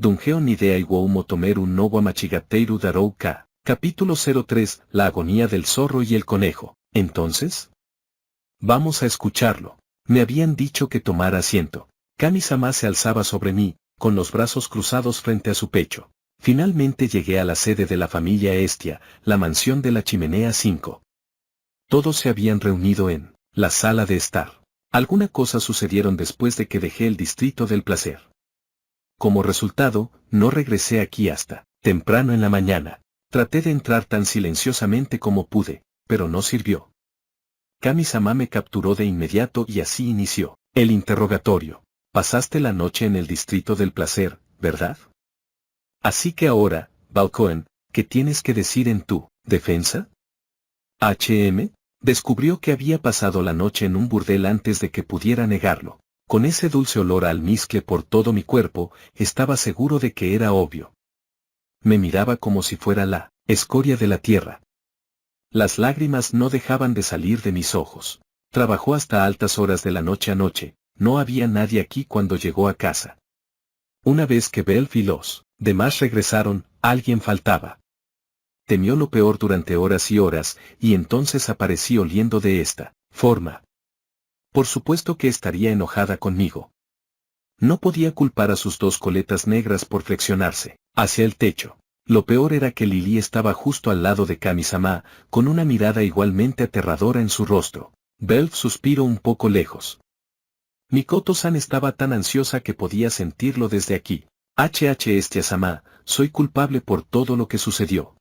Dungeo Nidea Iwou Motomeru no Wamachigateiru Darou Ka. Capítulo 03. La agonía del zorro y el conejo. ¿Entonces? Vamos a escucharlo. Me habían dicho que tomara asiento. Kami-sama se alzaba sobre mí, con los brazos cruzados frente a su pecho. Finalmente llegué a la sede de la familia Estia, la mansión de la chimenea 5. Todos se habían reunido en la sala de estar. Algunas cosas sucedieron después de que dejé el distrito del placer. Como resultado, no regresé aquí hasta temprano en la mañana. Traté de entrar tan silenciosamente como pude, pero no sirvió. Kami-sama me capturó de inmediato y así inició el interrogatorio. Pasaste la noche en el distrito del placer, ¿verdad? Así que ahora, Balcoen, ¿qué tienes que decir en tu defensa? HM descubrió que había pasado la noche en un burdel antes de que pudiera negarlo. Con ese dulce olor a almizcle por todo mi cuerpo, estaba seguro de que era obvio. Me miraba como si fuera la escoria de la tierra. Las lágrimas no dejaban de salir de mis ojos. Trabajó hasta altas horas de la noche anoche. No había nadie aquí cuando llegó a casa. Una vez que Belf y los demás regresaron, alguien faltaba. Temió lo peor durante horas y horas, y entonces aparecí oliendo de esta forma. Por supuesto que estaría enojada conmigo. No podía culpar a sus dos coletas negras por flexionarse hacia el techo. Lo peor era que Lily estaba justo al lado de Kami-sama, con una mirada igualmente aterradora en su rostro. Belf suspiró un poco lejos. Mikoto-san estaba tan ansiosa que podía sentirlo desde aquí. Estia-sama, soy culpable por todo lo que sucedió.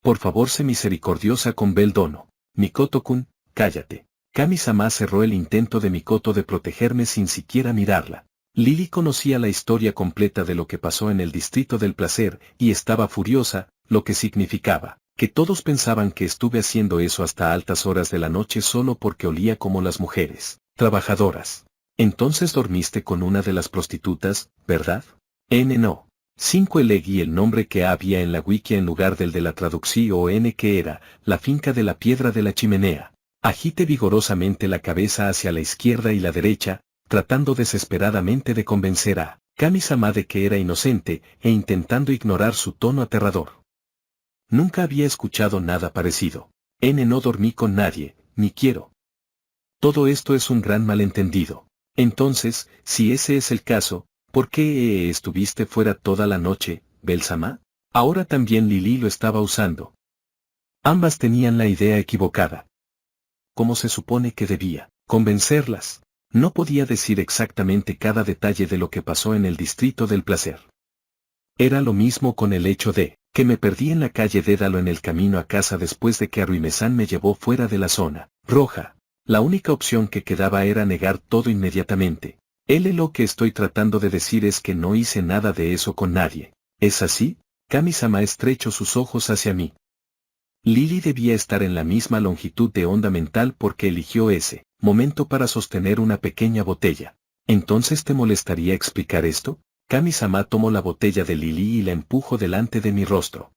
Por favor, sé misericordiosa con Bel Dono. Mikoto-kun, cállate. Kami-sama cerró el intento de Mikoto de protegerme sin siquiera mirarla. Lily conocía la historia completa de lo que pasó en el distrito del placer, y estaba furiosa, lo que significaba que todos pensaban que estuve haciendo eso hasta altas horas de la noche solo porque olía como las mujeres trabajadoras. Entonces dormiste con una de las prostitutas, ¿verdad? No. 5 elegí el nombre que había en la wiki en lugar del de la traducción que era, la finca de la piedra de la chimenea. Agité vigorosamente la cabeza hacia la izquierda y la derecha, tratando desesperadamente de convencer a Kami-sama de que era inocente, e intentando ignorar su tono aterrador. Nunca había escuchado nada parecido. No dormí con nadie, ni quiero. Todo esto es un gran malentendido. Entonces, si ese es el caso, ¿por qué estuviste fuera toda la noche, Bel-sama? Ahora también Lily lo estaba usando. Ambas tenían la idea equivocada. ¿Cómo se supone que debía convencerlas? No podía decir exactamente cada detalle de lo que pasó en el distrito del placer. Era lo mismo con el hecho de que me perdí en la calle Dédalo en el camino a casa después de que Aruime-san me llevó fuera de la zona roja. La única opción que quedaba era negar todo inmediatamente. Lo que estoy tratando de decir es que no hice nada de eso con nadie. ¿Es así? Kami-sama estrechó sus ojos hacia mí. Lily debía estar en la misma longitud de onda mental porque eligió ese momento para sostener una pequeña botella. ¿Entonces te molestaría explicar esto? Kami-sama tomó la botella de Lily y la empujó delante de mi rostro.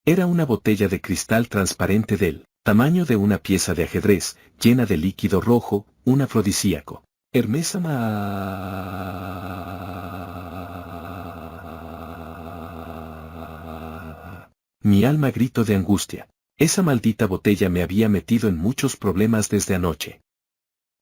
Era una botella de cristal transparente del tamaño de una pieza de ajedrez, llena de líquido rojo, un afrodisíaco. Mi alma gritó de angustia. Esa maldita botella me había metido en muchos problemas desde anoche.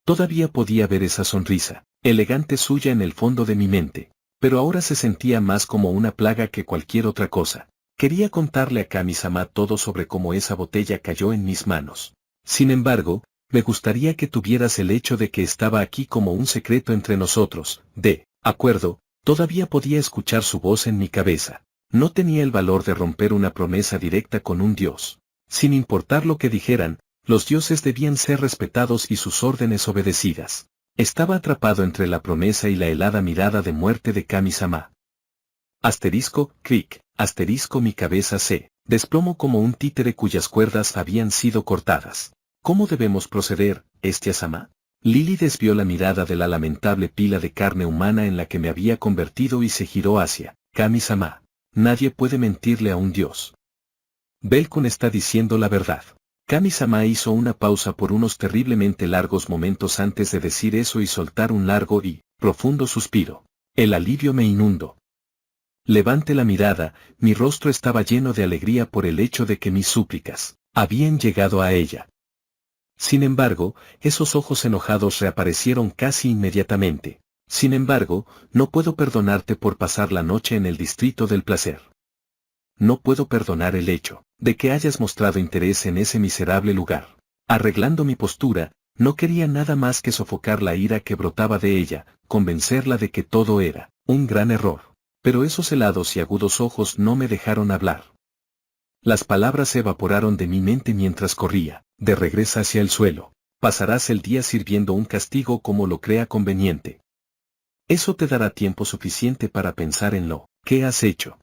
Todavía podía ver esa sonrisa elegante suya en el fondo de mi mente, pero ahora se sentía más como una plaga que cualquier otra cosa. Quería contarle a Kami-sama todo sobre cómo esa botella cayó en mis manos. Sin embargo, me gustaría que tuvieras el hecho de que estaba aquí como un secreto entre nosotros. De acuerdo, todavía podía escuchar su voz en mi cabeza. No tenía el valor de romper una promesa directa con un dios. Sin importar lo que dijeran, los dioses debían ser respetados y sus órdenes obedecidas. Estaba atrapado entre la promesa y la helada mirada de muerte de Kami-sama. Cric, mi cabeza se desplomó como un títere cuyas cuerdas habían sido cortadas. ¿Cómo debemos proceder, Estia-sama? Lily desvió la mirada de la lamentable pila de carne humana en la que me había convertido y se giró hacia Kami-sama. Nadie puede mentirle a un dios. Belkun está diciendo la verdad. Kami-sama hizo una pausa por unos terriblemente largos momentos antes de decir eso y soltar un largo y profundo suspiro. El alivio me inundó. Levante la mirada, mi rostro estaba lleno de alegría por el hecho de que mis súplicas habían llegado a ella. Sin embargo, esos ojos enojados reaparecieron casi inmediatamente. Sin embargo, no puedo perdonarte por pasar la noche en el distrito del placer. No puedo perdonar el hecho de que hayas mostrado interés en ese miserable lugar. Arreglando mi postura, no quería nada más que sofocar la ira que brotaba de ella, convencerla de que todo era un gran error. Pero esos helados y agudos ojos no me dejaron hablar. Las palabras se evaporaron de mi mente mientras corría, de regreso hacia el suelo. Pasarás el día sirviendo un castigo como lo crea conveniente. Eso te dará tiempo suficiente para pensar en lo que has hecho.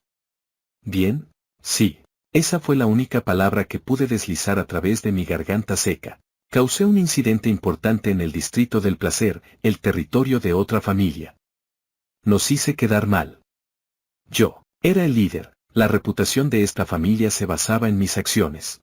Bien, sí. Esa fue la única palabra que pude deslizar a través de mi garganta seca. Causé un incidente importante en el distrito del placer, el territorio de otra familia. Nos hice quedar mal. Yo era el líder. La reputación de esta familia se basaba en mis acciones.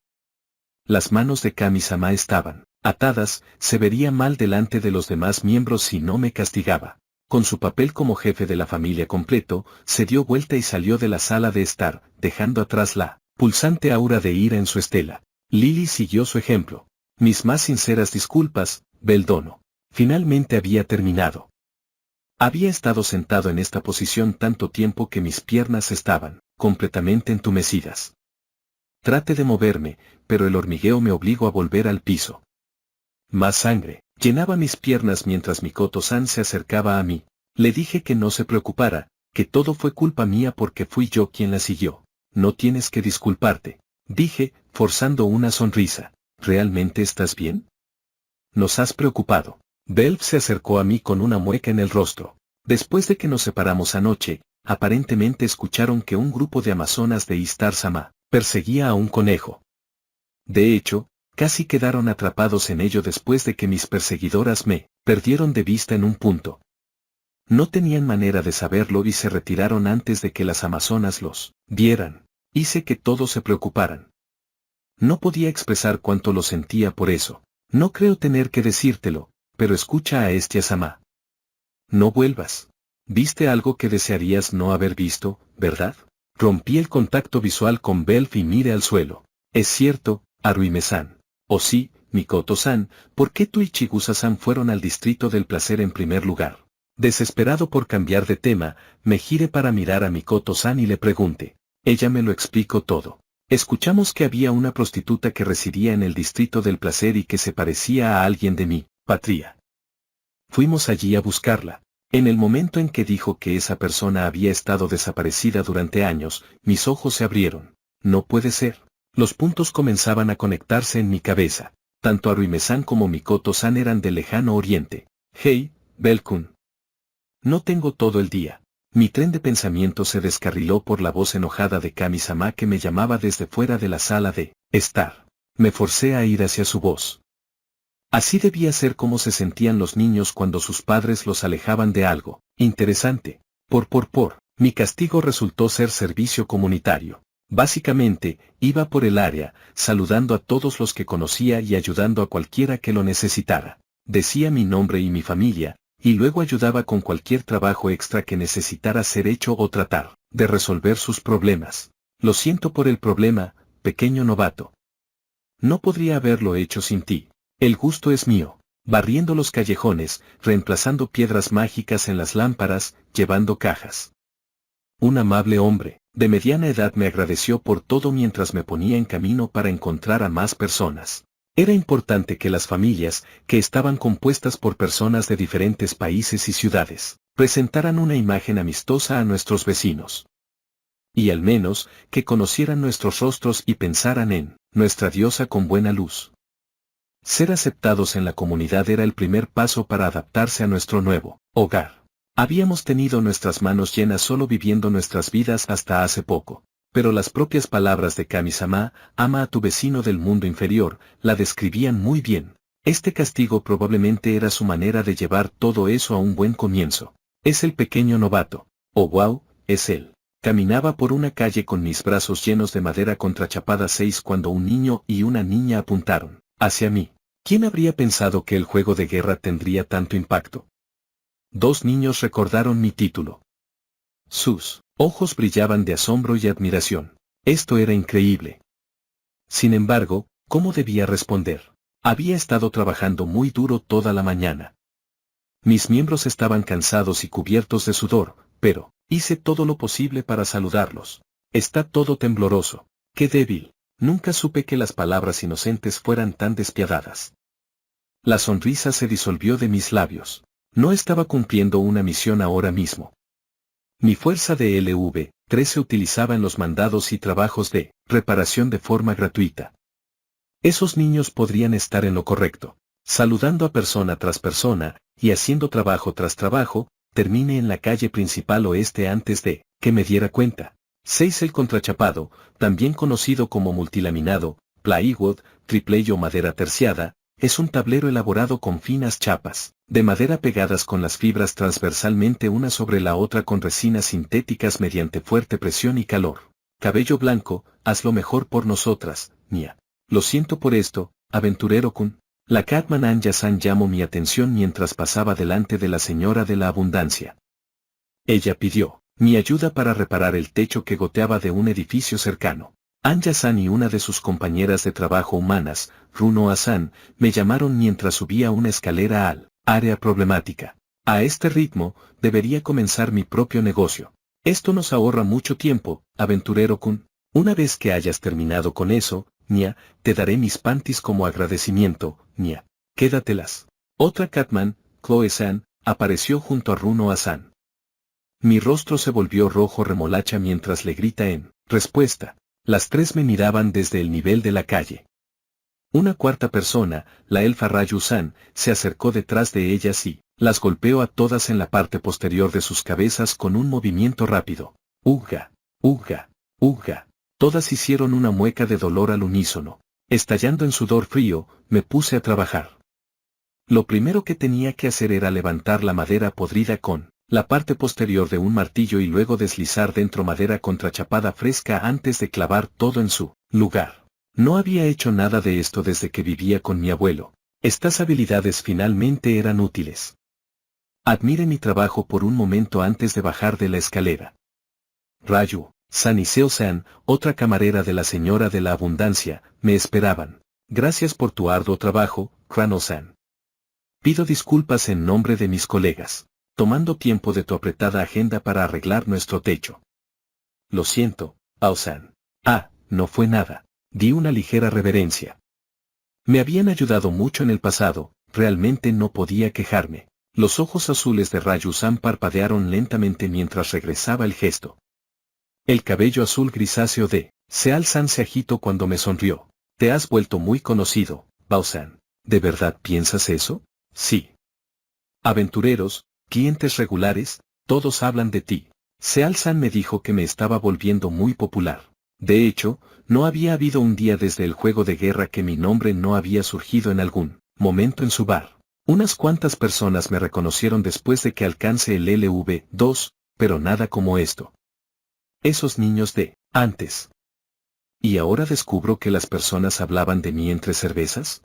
Las manos de Kami-sama estaban atadas, se vería mal delante de los demás miembros si no me castigaba. Con su papel como jefe de la familia completo, se dio vuelta y salió de la sala de estar, dejando atrás la pulsante aura de ira en su estela. Lily siguió su ejemplo. Mis más sinceras disculpas, Beldono. Finalmente había terminado. Había estado sentado en esta posición tanto tiempo que mis piernas estaban completamente entumecidas. Traté de moverme, pero el hormigueo me obligó a volver al piso. Más sangre llenaba mis piernas mientras Mikoto-san se acercaba a mí. Le dije que no se preocupara, que todo fue culpa mía porque fui yo quien la siguió. No tienes que disculparte, dije, forzando una sonrisa. ¿Realmente estás bien? Nos has preocupado. Belf se acercó a mí con una mueca en el rostro. Después de que nos separamos anoche, aparentemente escucharon que un grupo de amazonas de Istar-sama perseguía a un conejo. De hecho, casi quedaron atrapados en ello después de que mis perseguidoras me perdieron de vista en un punto. No tenían manera de saberlo y se retiraron antes de que las amazonas los vieran. Hice que todos se preocuparan. No podía expresar cuánto lo sentía por eso. No creo tener que decírtelo, pero escucha a Estia-sama. No vuelvas. Viste algo que desearías no haber visto, ¿verdad? Rompí el contacto visual con Belf y miré al suelo. Es cierto, Haruhime-san. Oh sí, Mikoto-san, ¿por qué tú y Chigusa-san fueron al distrito del placer en primer lugar? Desesperado por cambiar de tema, me giré para mirar a Mikoto-san y le pregunté. Ella me lo explicó todo. Escuchamos que había una prostituta que residía en el distrito del placer y que se parecía a alguien de mi patria. Fuimos allí a buscarla. En el momento en que dijo que esa persona había estado desaparecida durante años, mis ojos se abrieron. No puede ser. Los puntos comenzaban a conectarse en mi cabeza. Tanto Haruhime-san como Mikoto-san eran del lejano oriente. Hey, Belkun. No tengo todo el día. Mi tren de pensamiento se descarriló por la voz enojada de Kami-sama que me llamaba desde fuera de la sala de estar. Me forcé a ir hacia su voz. Así debía ser como se sentían los niños cuando sus padres los alejaban de algo interesante. Mi castigo resultó ser servicio comunitario. Básicamente, iba por el área, saludando a todos los que conocía y ayudando a cualquiera que lo necesitara. Decía mi nombre y mi familia, y luego ayudaba con cualquier trabajo extra que necesitara ser hecho o tratar de resolver sus problemas. Lo siento por el problema, pequeño novato. No podría haberlo hecho sin ti. El gusto es mío. Barriendo los callejones, reemplazando piedras mágicas en las lámparas, llevando cajas. Un amable hombre, de mediana edad me agradeció por todo mientras me ponía en camino para encontrar a más personas. Era importante que las familias, que estaban compuestas por personas de diferentes países y ciudades, presentaran una imagen amistosa a nuestros vecinos. Y al menos, que conocieran nuestros rostros y pensaran en nuestra diosa con buena luz. Ser aceptados en la comunidad era el primer paso para adaptarse a nuestro nuevo hogar. Habíamos tenido nuestras manos llenas solo viviendo nuestras vidas hasta hace poco. Pero las propias palabras de Kami-sama, ama a tu vecino del mundo inferior, la describían muy bien. Este castigo probablemente era su manera de llevar todo eso a un buen comienzo. Es el pequeño novato. Oh wow, es él. Caminaba por una calle con mis brazos llenos de madera contrachapada 6 cuando un niño y una niña apuntaron hacia mí. ¿Quién habría pensado que el juego de guerra tendría tanto impacto? Dos niños recordaron mi título. Sus ojos brillaban de asombro y admiración. Esto era increíble. Sin embargo, ¿cómo debía responder? Había estado trabajando muy duro toda la mañana. Mis miembros estaban cansados y cubiertos de sudor, pero hice todo lo posible para saludarlos. Está todo tembloroso. ¡Qué débil! Nunca supe que las palabras inocentes fueran tan despiadadas. La sonrisa se disolvió de mis labios. No estaba cumpliendo una misión ahora mismo. Mi fuerza de LV-3 se utilizaba en los mandados y trabajos de reparación de forma gratuita. Esos niños podrían estar en lo correcto. Saludando a persona tras persona, y haciendo trabajo tras trabajo, termine en la calle principal oeste antes de que me diera cuenta. 6. El contrachapado, también conocido como multilaminado, plywood, triple o madera terciada, es un tablero elaborado con finas chapas de madera pegadas con las fibras transversalmente una sobre la otra con resinas sintéticas mediante fuerte presión y calor. Cabello blanco, hazlo mejor por nosotras, Mia. Lo siento por esto, aventurero-kun. La Catman Anja-san llamó mi atención mientras pasaba delante de la señora de la abundancia. Ella pidió mi ayuda para reparar el techo que goteaba de un edificio cercano. Anja-san y una de sus compañeras de trabajo humanas, Runoa-san, me llamaron mientras subía una escalera al área problemática. A este ritmo, debería comenzar mi propio negocio. Esto nos ahorra mucho tiempo, aventurero-kun. Una vez que hayas terminado con eso, Nia, te daré mis panties como agradecimiento, Nia. Quédatelas. Otra Catman, Chloe-san, apareció junto a Runoa-san. Mi rostro se volvió rojo remolacha mientras le grita en respuesta. Las tres me miraban desde el nivel de la calle. Una cuarta persona, la elfa Rayu-san, se acercó detrás de ellas y las golpeó a todas en la parte posterior de sus cabezas con un movimiento rápido. Uga, uga, uga. Todas hicieron una mueca de dolor al unísono. Estallando en sudor frío, me puse a trabajar. Lo primero que tenía que hacer era levantar la madera podrida con la parte posterior de un martillo y luego deslizar dentro madera contrachapada fresca antes de clavar todo en su lugar. No había hecho nada de esto desde que vivía con mi abuelo. Estas habilidades finalmente eran útiles. Admire mi trabajo por un momento antes de bajar de la escalera. Rayu, San y Seo-san, otra camarera de la señora de la abundancia, me esperaban. Gracias por tu arduo trabajo, Krano-san. Pido disculpas en nombre de mis colegas, tomando tiempo de tu apretada agenda para arreglar nuestro techo. Lo siento, Ao-san. Ah, no fue nada. Di una ligera reverencia. Me habían ayudado mucho en el pasado, realmente no podía quejarme. Los ojos azules de Rayu-san parpadearon lentamente mientras regresaba el gesto. El cabello azul grisáceo de Seal-san se agitó cuando me sonrió. Te has vuelto muy conocido, Bao-san. ¿De verdad piensas eso? Sí. Aventureros, clientes regulares, todos hablan de ti. Seal-san me dijo que me estaba volviendo muy popular. De hecho, no había habido un día desde el juego de guerra que mi nombre no había surgido en algún momento en su bar. Unas cuantas personas me reconocieron después de que alcance el LV-2, pero nada como esto. Esos niños de antes. ¿Y ahora descubro que las personas hablaban de mí entre cervezas?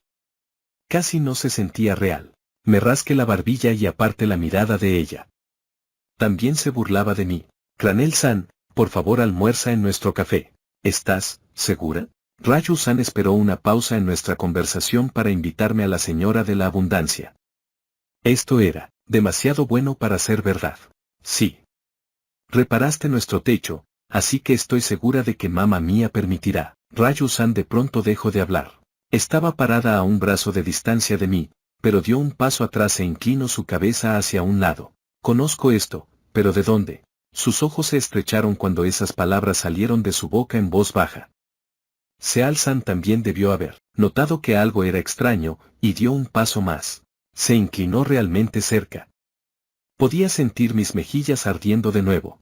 Casi no se sentía real. Me rasqué la barbilla y aparte la mirada de ella. También se burlaba de mí. Cranel-san, por favor almuerza en nuestro café. ¿Estás segura? Rayu-san esperó una pausa en nuestra conversación para invitarme a la señora de la abundancia. Esto era demasiado bueno para ser verdad. Sí. Reparaste nuestro techo, así que estoy segura de que mamá mía permitirá. Rayu-san de pronto dejó de hablar. Estaba parada a un brazo de distancia de mí, pero dio un paso atrás e inclinó su cabeza hacia un lado. Conozco esto, pero ¿de dónde? Sus ojos se estrecharon cuando esas palabras salieron de su boca en voz baja. Seal-san también debió haber notado que algo era extraño, y dio un paso más. Se inclinó realmente cerca. Podía sentir mis mejillas ardiendo de nuevo.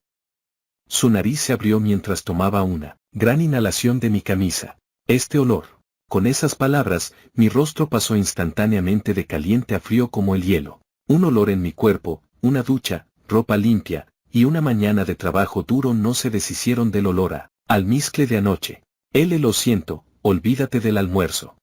Su nariz se abrió mientras tomaba una gran inhalación de mi camisa. Este olor. Con esas palabras, mi rostro pasó instantáneamente de caliente a frío como el hielo. Un olor en mi cuerpo, una ducha, ropa limpia, y una mañana de trabajo duro no se deshicieron del olor a almizcle de anoche. Lo siento, olvídate del almuerzo.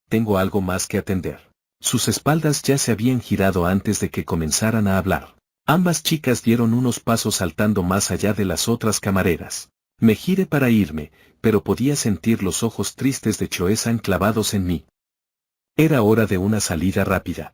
Tengo algo más que atender. Sus espaldas ya se habían girado antes de que comenzaran a hablar. Ambas chicas dieron unos pasos saltando más allá de las otras camareras. Me giré para irme, pero podía sentir los ojos tristes de Choe-san clavados en mí. Era hora de una salida rápida.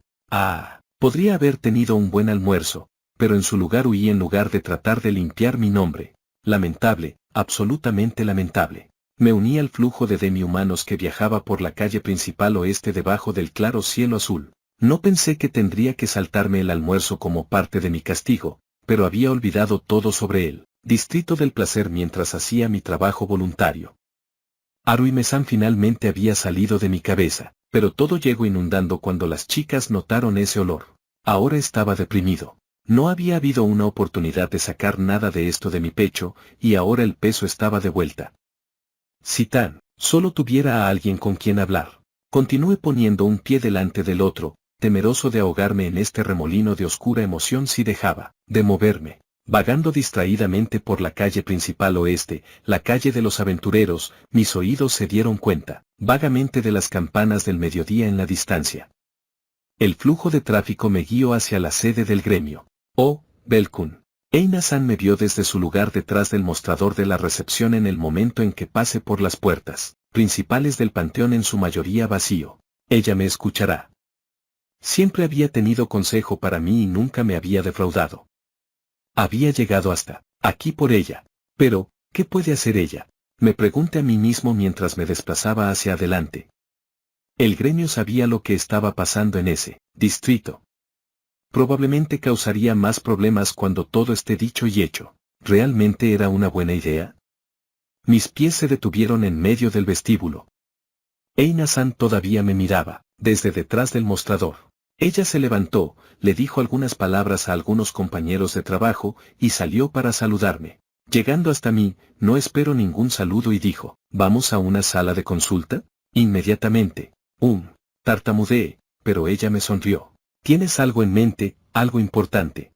Podría haber tenido un buen almuerzo, pero en su lugar huí en lugar de tratar de limpiar mi nombre. Lamentable, absolutamente lamentable. Me uní al flujo de demi-humanos que viajaba por la calle principal oeste debajo del claro cielo azul. No pensé que tendría que saltarme el almuerzo como parte de mi castigo, pero había olvidado todo sobre él. Distrito del placer mientras hacía mi trabajo voluntario. Haruime-san finalmente había salido de mi cabeza, pero todo llegó inundando cuando las chicas notaron ese olor. Ahora estaba deprimido. No había habido una oportunidad de sacar nada de esto de mi pecho, y ahora el peso estaba de vuelta. Si tan solo tuviera a alguien con quien hablar. Continué poniendo un pie delante del otro, temeroso de ahogarme en este remolino de oscura emoción si dejaba de moverme. Vagando distraídamente por la calle principal oeste, la calle de los aventureros, mis oídos se dieron cuenta, vagamente de las campanas del mediodía en la distancia. El flujo de tráfico me guió hacia la sede del gremio. Oh, Belkun. Eina-san me vio desde su lugar detrás del mostrador de la recepción en el momento en que pase por las puertas principales del panteón en su mayoría vacío. Ella me escuchará. Siempre había tenido consejo para mí y nunca me había defraudado. Había llegado hasta aquí por ella. Pero, ¿qué puede hacer ella? Me pregunté a mí mismo mientras me desplazaba hacia adelante. El gremio sabía lo que estaba pasando en ese distrito. Probablemente causaría más problemas cuando todo esté dicho y hecho. ¿Realmente era una buena idea? Mis pies se detuvieron en medio del vestíbulo. Eina-san todavía me miraba, desde detrás del mostrador. Ella se levantó, le dijo algunas palabras a algunos compañeros de trabajo, y salió para saludarme. Llegando hasta mí, no espero ningún saludo y dijo, ¿vamos a una sala de consulta? Inmediatamente. Tartamudeé, pero ella me sonrió. ¿Tienes algo en mente, algo importante?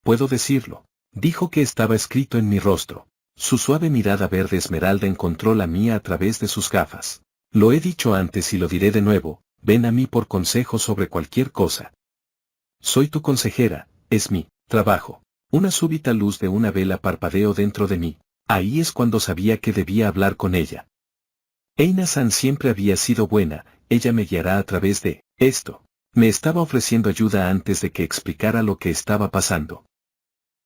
Puedo decirlo. Dijo que estaba escrito en mi rostro. Su suave mirada verde esmeralda encontró la mía a través de sus gafas. Lo he dicho antes y lo diré de nuevo, ven a mí por consejo sobre cualquier cosa. Soy tu consejera, es mi trabajo. Una súbita luz de una vela parpadeó dentro de mí. Ahí es cuando sabía que debía hablar con ella. Eina-san siempre había sido buena, ella me guiará a través de esto. Me estaba ofreciendo ayuda antes de que explicara lo que estaba pasando.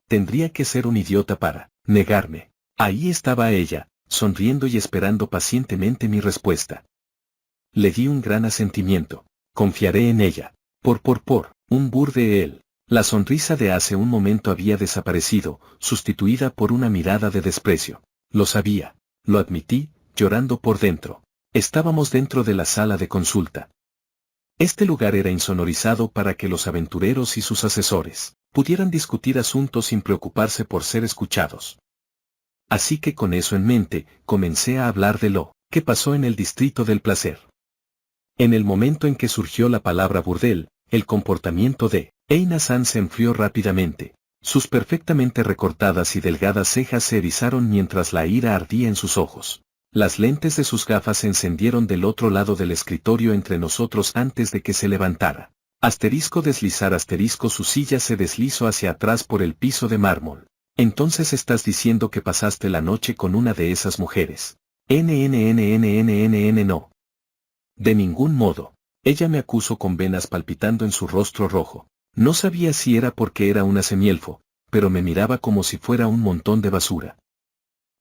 Tendría que ser un idiota para negarme. Ahí estaba ella, sonriendo y esperando pacientemente mi respuesta. Le di un gran asentimiento. Confiaré en ella. Un burde él. La sonrisa de hace un momento había desaparecido, sustituida por una mirada de desprecio. Lo sabía. Lo admití, llorando por dentro. Estábamos dentro de la sala de consulta. Este lugar era insonorizado para que los aventureros y sus asesores pudieran discutir asuntos sin preocuparse por ser escuchados. Así que con eso en mente, comencé a hablar de lo que pasó en el distrito del placer. En el momento en que surgió la palabra burdel, el comportamiento de Eina-san se enfrió rápidamente. Sus perfectamente recortadas y delgadas cejas se erizaron mientras la ira ardía en sus ojos. Las lentes de sus gafas se encendieron del otro lado del escritorio entre nosotros antes de que se levantara. Deslizar su silla se deslizó hacia atrás por el piso de mármol. Entonces estás diciendo que pasaste la noche con una de esas mujeres. No. De ningún modo. Ella me acusó con venas palpitando en su rostro rojo. No sabía si era porque era una semielfo, pero me miraba como si fuera un montón de basura.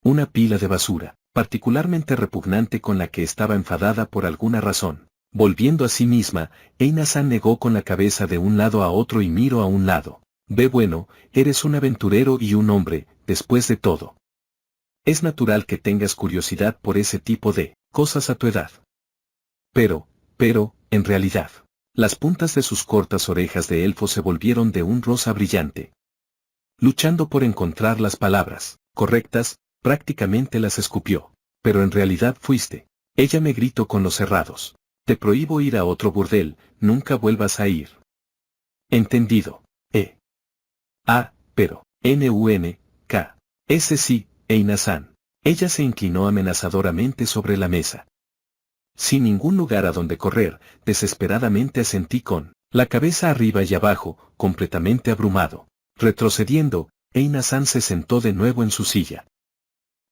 Una pila de basura, particularmente repugnante con la que estaba enfadada por alguna razón. Volviendo a sí misma, Eina-san negó con la cabeza de un lado a otro y miró a un lado. Bueno, eres un aventurero y un hombre, después de todo. Es natural que tengas curiosidad por ese tipo de cosas a tu edad. Pero, en realidad, las puntas de sus cortas orejas de elfo se volvieron de un rosa brillante. Luchando por encontrar las palabras correctas, prácticamente las escupió. Pero en realidad fuiste. Ella me gritó con los cerrados. Te prohíbo ir a otro burdel, nunca vuelvas a ir. Entendido. Pero, N-U-N-K. Ese sí, Eina-san. Ella se inclinó amenazadoramente sobre la mesa. Sin ningún lugar a donde correr, desesperadamente asentí con la cabeza arriba y abajo, completamente abrumado. Retrocediendo, Eina-san se sentó de nuevo en su silla.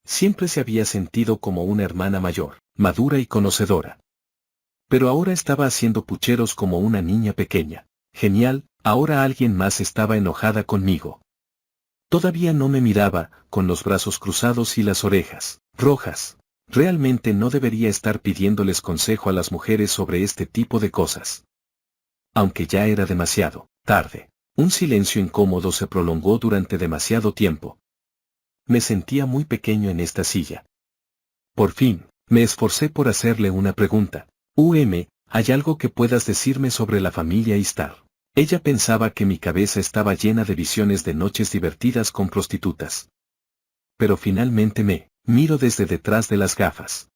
Siempre se había sentido como una hermana mayor, madura y conocedora. Pero ahora estaba haciendo pucheros como una niña pequeña. Genial, ahora alguien más estaba enojada conmigo. Todavía no me miraba, con los brazos cruzados y las orejas rojas. Realmente no debería estar pidiéndoles consejo a las mujeres sobre este tipo de cosas. Aunque ya era demasiado tarde. Un silencio incómodo se prolongó durante demasiado tiempo. Me sentía muy pequeño en esta silla. Por fin, me esforcé por hacerle una pregunta. ¿Hay algo que puedas decirme sobre la familia Istar? Ella pensaba que mi cabeza estaba llena de visiones de noches divertidas con prostitutas. Pero finalmente miro desde detrás de las gafas.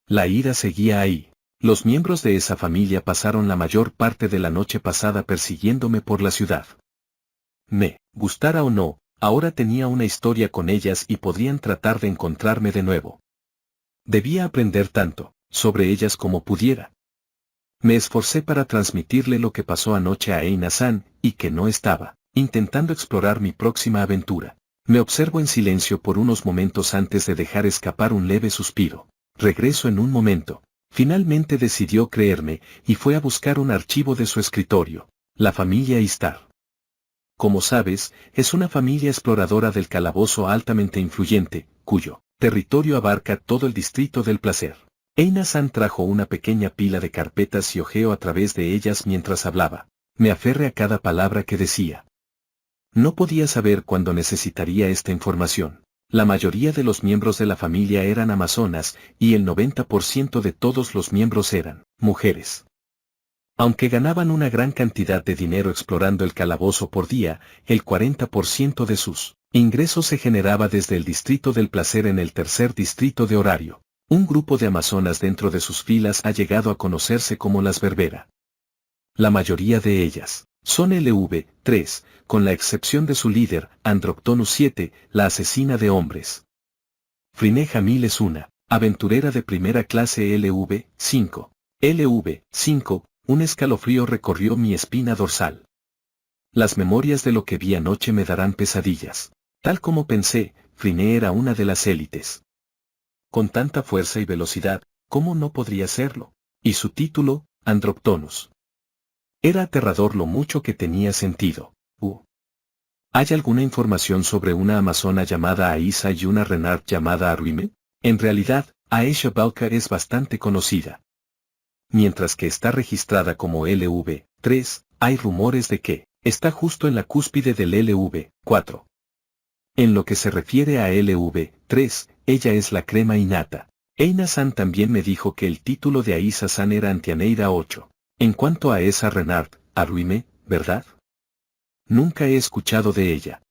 La ira seguía ahí. Los miembros de esa familia pasaron la mayor parte de la noche pasada persiguiéndome por la ciudad. Me gustara o no, ahora tenía una historia con ellas y podrían tratar de encontrarme de nuevo. Debía aprender tanto sobre ellas como pudiera. Me esforcé para transmitirle lo que pasó anoche a Eina-san, y que no estaba intentando explorar mi próxima aventura. Me observo en silencio por unos momentos antes de dejar escapar un leve suspiro. Regreso en un momento. Finalmente decidió creerme, y fue a buscar un archivo de su escritorio. La familia Istar. Como sabes, es una familia exploradora del calabozo altamente influyente, cuyo territorio abarca todo el distrito del placer. Eina-san trajo una pequeña pila de carpetas y hojeó a través de ellas mientras hablaba. Me aferré a cada palabra que decía. No podía saber cuándo necesitaría esta información. La mayoría de los miembros de la familia eran amazonas, y el 90% de todos los miembros eran mujeres. Aunque ganaban una gran cantidad de dinero explorando el calabozo por día, el 40% de sus ingresos se generaba desde el distrito del placer en el tercer distrito de horario. Un grupo de amazonas dentro de sus filas ha llegado a conocerse como las Berbera. La mayoría de ellas son LV3, con la excepción de su líder, Androctonus 7, la asesina de hombres. Frine Jamil es una aventurera de primera clase LV5. LV5, un escalofrío recorrió mi espina dorsal. Las memorias de lo que vi anoche me darán pesadillas. Tal como pensé, Frine era una de las élites. Con tanta fuerza y velocidad, ¿cómo no podría serlo? Y su título, Androctonus. Era aterrador lo mucho que tenía sentido. ¿Hay alguna información sobre una amazona llamada Aisa y una renard llamada Aruime? En realidad, Aisha Balka es bastante conocida. Mientras que está registrada como LV3, hay rumores de que está justo en la cúspide del LV4. En lo que se refiere a LV3, ella es la crema innata. Eina-san también me dijo que el título de Aisa-san era Antianeira 8. En cuanto a esa renard, Aruime, ¿verdad? Nunca he escuchado de ella.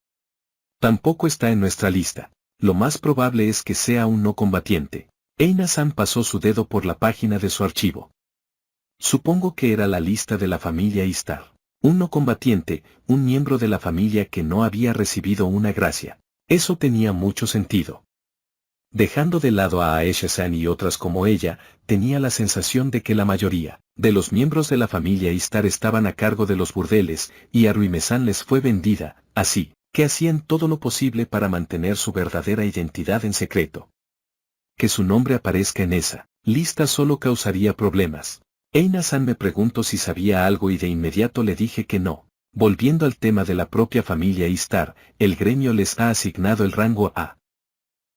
Tampoco está en nuestra lista. Lo más probable es que sea un no combatiente. Eina-san pasó su dedo por la página de su archivo. Supongo que era la lista de la familia Istar. Un no combatiente, un miembro de la familia que no había recibido una gracia. Eso tenía mucho sentido. Dejando de lado a Aisha-san y otras como ella, tenía la sensación de que la mayoría de los miembros de la familia Istar estaban a cargo de los burdeles, y Aruime-san les fue vendida, así que hacían todo lo posible para mantener su verdadera identidad en secreto. Que su nombre aparezca en esa lista solo causaría problemas. Eina-san me preguntó si sabía algo y de inmediato le dije que no. Volviendo al tema de la propia familia Istar, el gremio les ha asignado el rango A.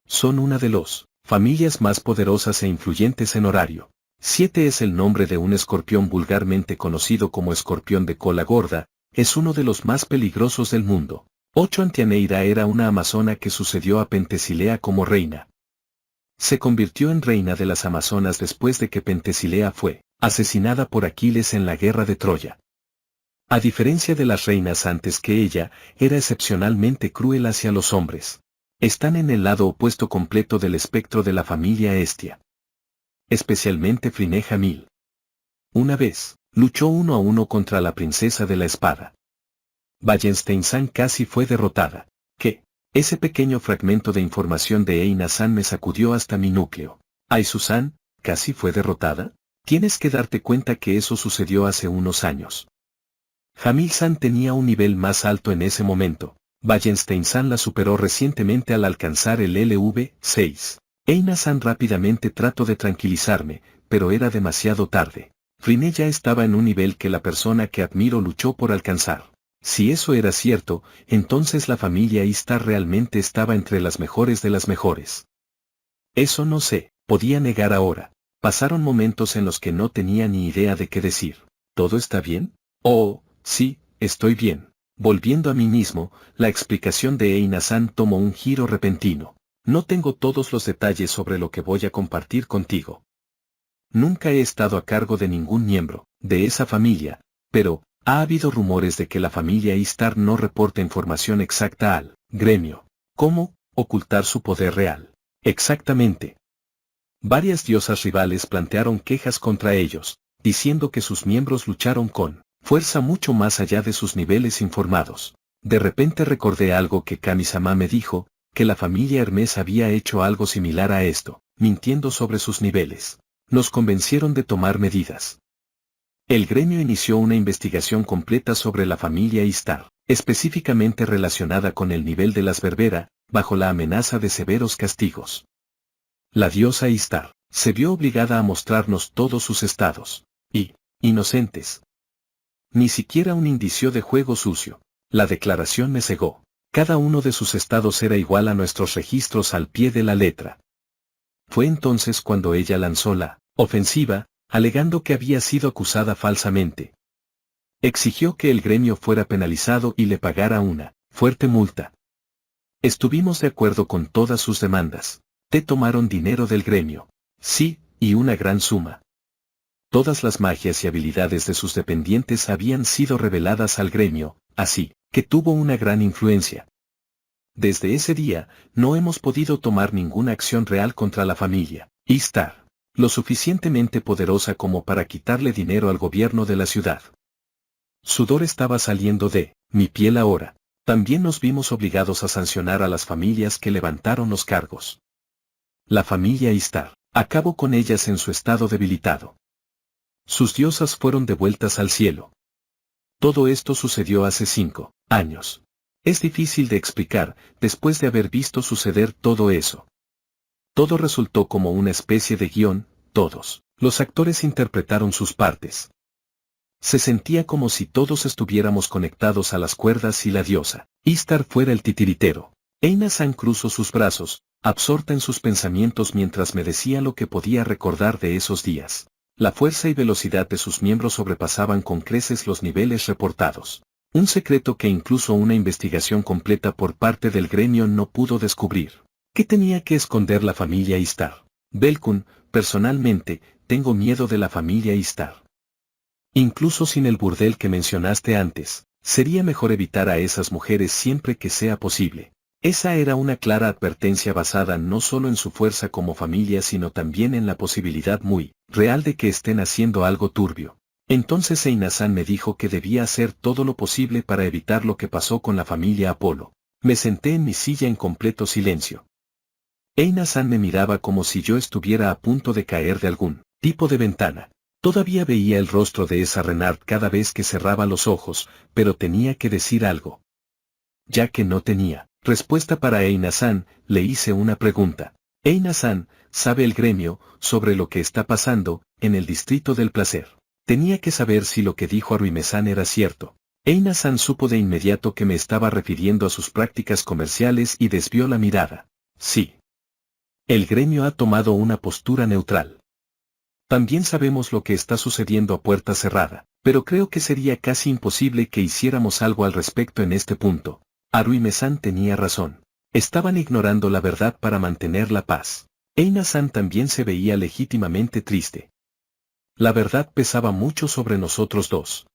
Son una de las familias más poderosas e influyentes en horario. 7 es el nombre de un escorpión vulgarmente conocido como escorpión de cola gorda, es uno de los más peligrosos del mundo. 8 Antianeira era una amazona que sucedió a Pentesilea como reina. Se convirtió en reina de las amazonas después de que Pentesilea fue asesinada por Aquiles en la guerra de Troya. A diferencia de las reinas antes que ella, era excepcionalmente cruel hacia los hombres. Están en el lado opuesto completo del espectro de la familia Hestia. Especialmente Frine Jamil. Una vez, luchó 1 a 1 contra la princesa de la espada. Wallenstein-san casi fue derrotada. Ese pequeño fragmento de información de Eina-san me sacudió hasta mi núcleo. Aizu-san, ¿casi fue derrotada? Tienes que darte cuenta que eso sucedió hace unos años. Jamil-san tenía un nivel más alto en ese momento. Wallenstein-san la superó recientemente al alcanzar el LV6. Eina-san rápidamente trató de tranquilizarme, pero era demasiado tarde. Rinne ya estaba en un nivel que la persona que admiro luchó por alcanzar. Si eso era cierto, entonces la familia Istar realmente estaba entre las mejores de las mejores. Eso no sé, podía negar ahora. Pasaron momentos en los que no tenía ni idea de qué decir. ¿Todo está bien? Oh, sí, estoy bien. Volviendo a mí mismo, la explicación de Eina-san tomó un giro repentino. No tengo todos los detalles sobre lo que voy a compartir contigo. Nunca he estado a cargo de ningún miembro de esa familia, pero ha habido rumores de que la familia Istar no reporta información exacta al gremio. ¿Cómo ocultar su poder real? Exactamente. Varias diosas rivales plantearon quejas contra ellos, diciendo que sus miembros lucharon con fuerza mucho más allá de sus niveles informados. De repente recordé algo que Kami-sama me dijo, que la familia Hermes había hecho algo similar a esto, mintiendo sobre sus niveles. Nos convencieron de tomar medidas. El gremio inició una investigación completa sobre la familia Istar, específicamente relacionada con el nivel de las Berbera, bajo la amenaza de severos castigos. La diosa Istar se vio obligada a mostrarnos todos sus estados. Y, inocentes. Ni siquiera un indicio de juego sucio. La declaración me cegó. Cada uno de sus estados era igual a nuestros registros al pie de la letra. Fue entonces cuando ella lanzó la ofensiva, alegando que había sido acusada falsamente. Exigió que el gremio fuera penalizado y le pagara una fuerte multa. Estuvimos de acuerdo con todas sus demandas. Te tomaron dinero del gremio. Sí, y una gran suma. Todas las magias y habilidades de sus dependientes habían sido reveladas al gremio, así que tuvo una gran influencia. Desde ese día, no hemos podido tomar ninguna acción real contra la familia Istar, lo suficientemente poderosa como para quitarle dinero al gobierno de la ciudad. Sudor estaba saliendo de mi piel ahora. También nos vimos obligados a sancionar a las familias que levantaron los cargos. La familia Istar acabó con ellas en su estado debilitado. Sus diosas fueron devueltas al cielo. Todo esto sucedió hace 5 años. Es difícil de explicar, después de haber visto suceder todo eso. Todo resultó como una especie de guión, todos los actores interpretaron sus partes. Se sentía como si todos estuviéramos conectados a las cuerdas y la diosa Istar fuera el titiritero. Eina-san cruzó sus brazos, absorta en sus pensamientos mientras me decía lo que podía recordar de esos días. La fuerza y velocidad de sus miembros sobrepasaban con creces los niveles reportados. Un secreto que incluso una investigación completa por parte del gremio no pudo descubrir. ¿Qué tenía que esconder la familia Istar? Belkun, personalmente, tengo miedo de la familia Istar. Incluso sin el burdel que mencionaste antes, sería mejor evitar a esas mujeres siempre que sea posible. Esa era una clara advertencia basada no solo en su fuerza como familia sino también en la posibilidad muy real de que estén haciendo algo turbio. Entonces Eina-san me dijo que debía hacer todo lo posible para evitar lo que pasó con la familia Apolo. Me senté en mi silla en completo silencio. Eina-san me miraba como si yo estuviera a punto de caer de algún tipo de ventana. Todavía veía el rostro de esa Renard cada vez que cerraba los ojos, pero tenía que decir algo. Ya que no tenía respuesta para Eina-san, le hice una pregunta. Eina-san, ¿sabe el gremio sobre lo que está pasando en el distrito del placer? Tenía que saber si lo que dijo Aruime-san era cierto. Eina-san supo de inmediato que me estaba refiriendo a sus prácticas comerciales y desvió la mirada. Sí. El gremio ha tomado una postura neutral. También sabemos lo que está sucediendo a puerta cerrada, pero creo que sería casi imposible que hiciéramos algo al respecto en este punto. Aruime-san tenía razón. Estaban ignorando la verdad para mantener la paz. Eina-san también se veía legítimamente triste. La verdad pesaba mucho sobre nosotros dos.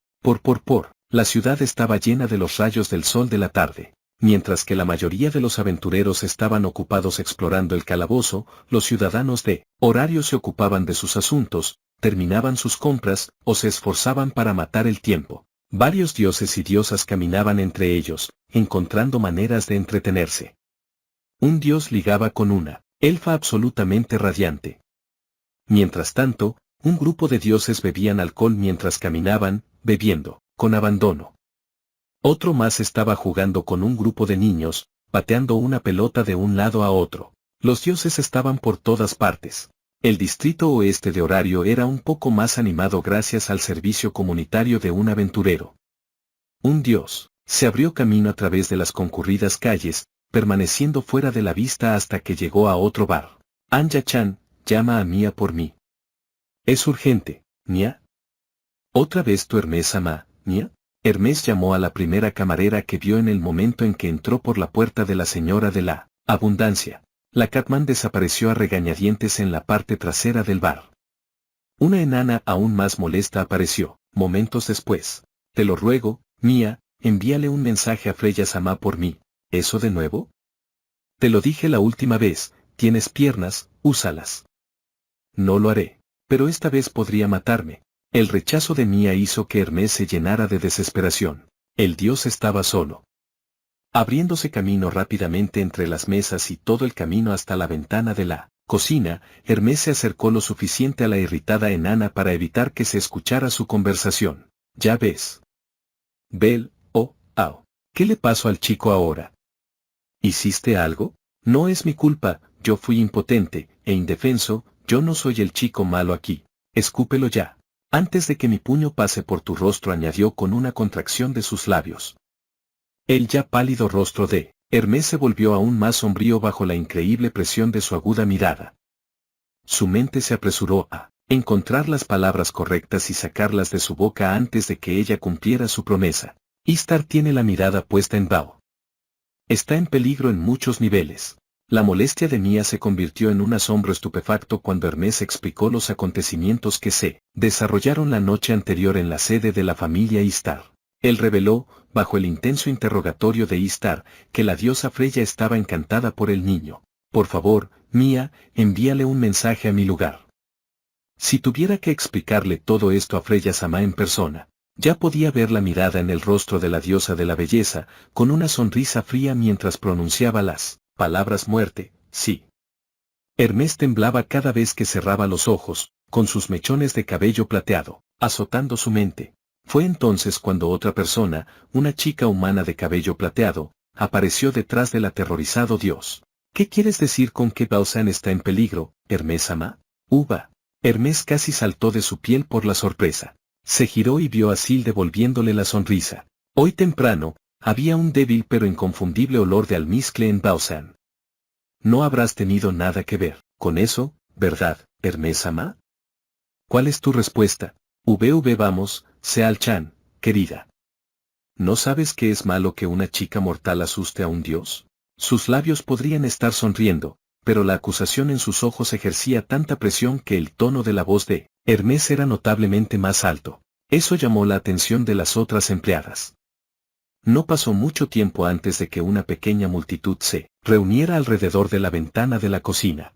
La ciudad estaba llena de los rayos del sol de la tarde. Mientras que la mayoría de los aventureros estaban ocupados explorando el calabozo, los ciudadanos de horario se ocupaban de sus asuntos, terminaban sus compras, o se esforzaban para matar el tiempo. Varios dioses y diosas caminaban entre ellos, encontrando maneras de entretenerse. Un dios ligaba con una elfa absolutamente radiante. Mientras tanto, un grupo de dioses bebían alcohol mientras caminaban, bebiendo con abandono. Otro más estaba jugando con un grupo de niños, pateando una pelota de un lado a otro. Los dioses estaban por todas partes. El distrito oeste de Horario era un poco más animado gracias al servicio comunitario de un aventurero. Un dios se abrió camino a través de las concurridas calles, permaneciendo fuera de la vista hasta que llegó a otro bar. Anya-chan, llama a Mia por mí. Es urgente, Mia. ¿Otra vez tu Hermes-sama, Mia? Hermes llamó a la primera camarera que vio en el momento en que entró por la puerta de la señora de la abundancia. La Catman desapareció a regañadientes en la parte trasera del bar. Una enana aún más molesta apareció, momentos después. Te lo ruego, Mia, envíale un mensaje a Freya-sama por mí. ¿Eso de nuevo? Te lo dije la última vez, tienes piernas, úsalas. No lo haré. Pero esta vez podría matarme. El rechazo de Mia hizo que Hermes se llenara de desesperación. El dios estaba solo. Abriéndose camino rápidamente entre las mesas y todo el camino hasta la ventana de la cocina, Hermes se acercó lo suficiente a la irritada enana para evitar que se escuchara su conversación. Ya ves. Bel, ¿qué le pasó al chico ahora? ¿Hiciste algo? No es mi culpa, yo fui impotente e indefenso, yo no soy el chico malo aquí. Escúpelo ya. Antes de que mi puño pase por tu rostro, añadió con una contracción de sus labios. El ya pálido rostro de Hermes se volvió aún más sombrío bajo la increíble presión de su aguda mirada. Su mente se apresuró a encontrar las palabras correctas y sacarlas de su boca antes de que ella cumpliera su promesa. Istar tiene la mirada puesta en Bao. Está en peligro en muchos niveles. La molestia de Mia se convirtió en un asombro estupefacto cuando Hermes explicó los acontecimientos que se desarrollaron la noche anterior en la sede de la familia Istar. Él reveló, bajo el intenso interrogatorio de Istar, que la diosa Freya estaba encantada por el niño. Por favor, Mia, envíale un mensaje a mi lugar. Si tuviera que explicarle todo esto a Freya-sama en persona, ya podía ver la mirada en el rostro de la diosa de la belleza, con una sonrisa fría mientras pronunciaba las palabras muerte, sí. Hermes temblaba cada vez que cerraba los ojos, con sus mechones de cabello plateado, azotando su mente. Fue entonces cuando otra persona, una chica humana de cabello plateado, apareció detrás del aterrorizado dios. ¿Qué quieres decir con que Bao-san está en peligro, Hermes-sama? Uva. Hermes casi saltó de su piel por la sorpresa. Se giró y vio a Sil devolviéndole la sonrisa. Hoy temprano, había un débil pero inconfundible olor de almizcle en Bao-san. No habrás tenido nada que ver con eso, ¿verdad, Hermes-sama? ¿Cuál es tu respuesta? Vamos, Seal-chan, querida. ¿No sabes que es malo que una chica mortal asuste a un dios? Sus labios podrían estar sonriendo, pero la acusación en sus ojos ejercía tanta presión que el tono de la voz de Hermes era notablemente más alto. Eso llamó la atención de las otras empleadas. No pasó mucho tiempo antes de que una pequeña multitud se reuniera alrededor de la ventana de la cocina.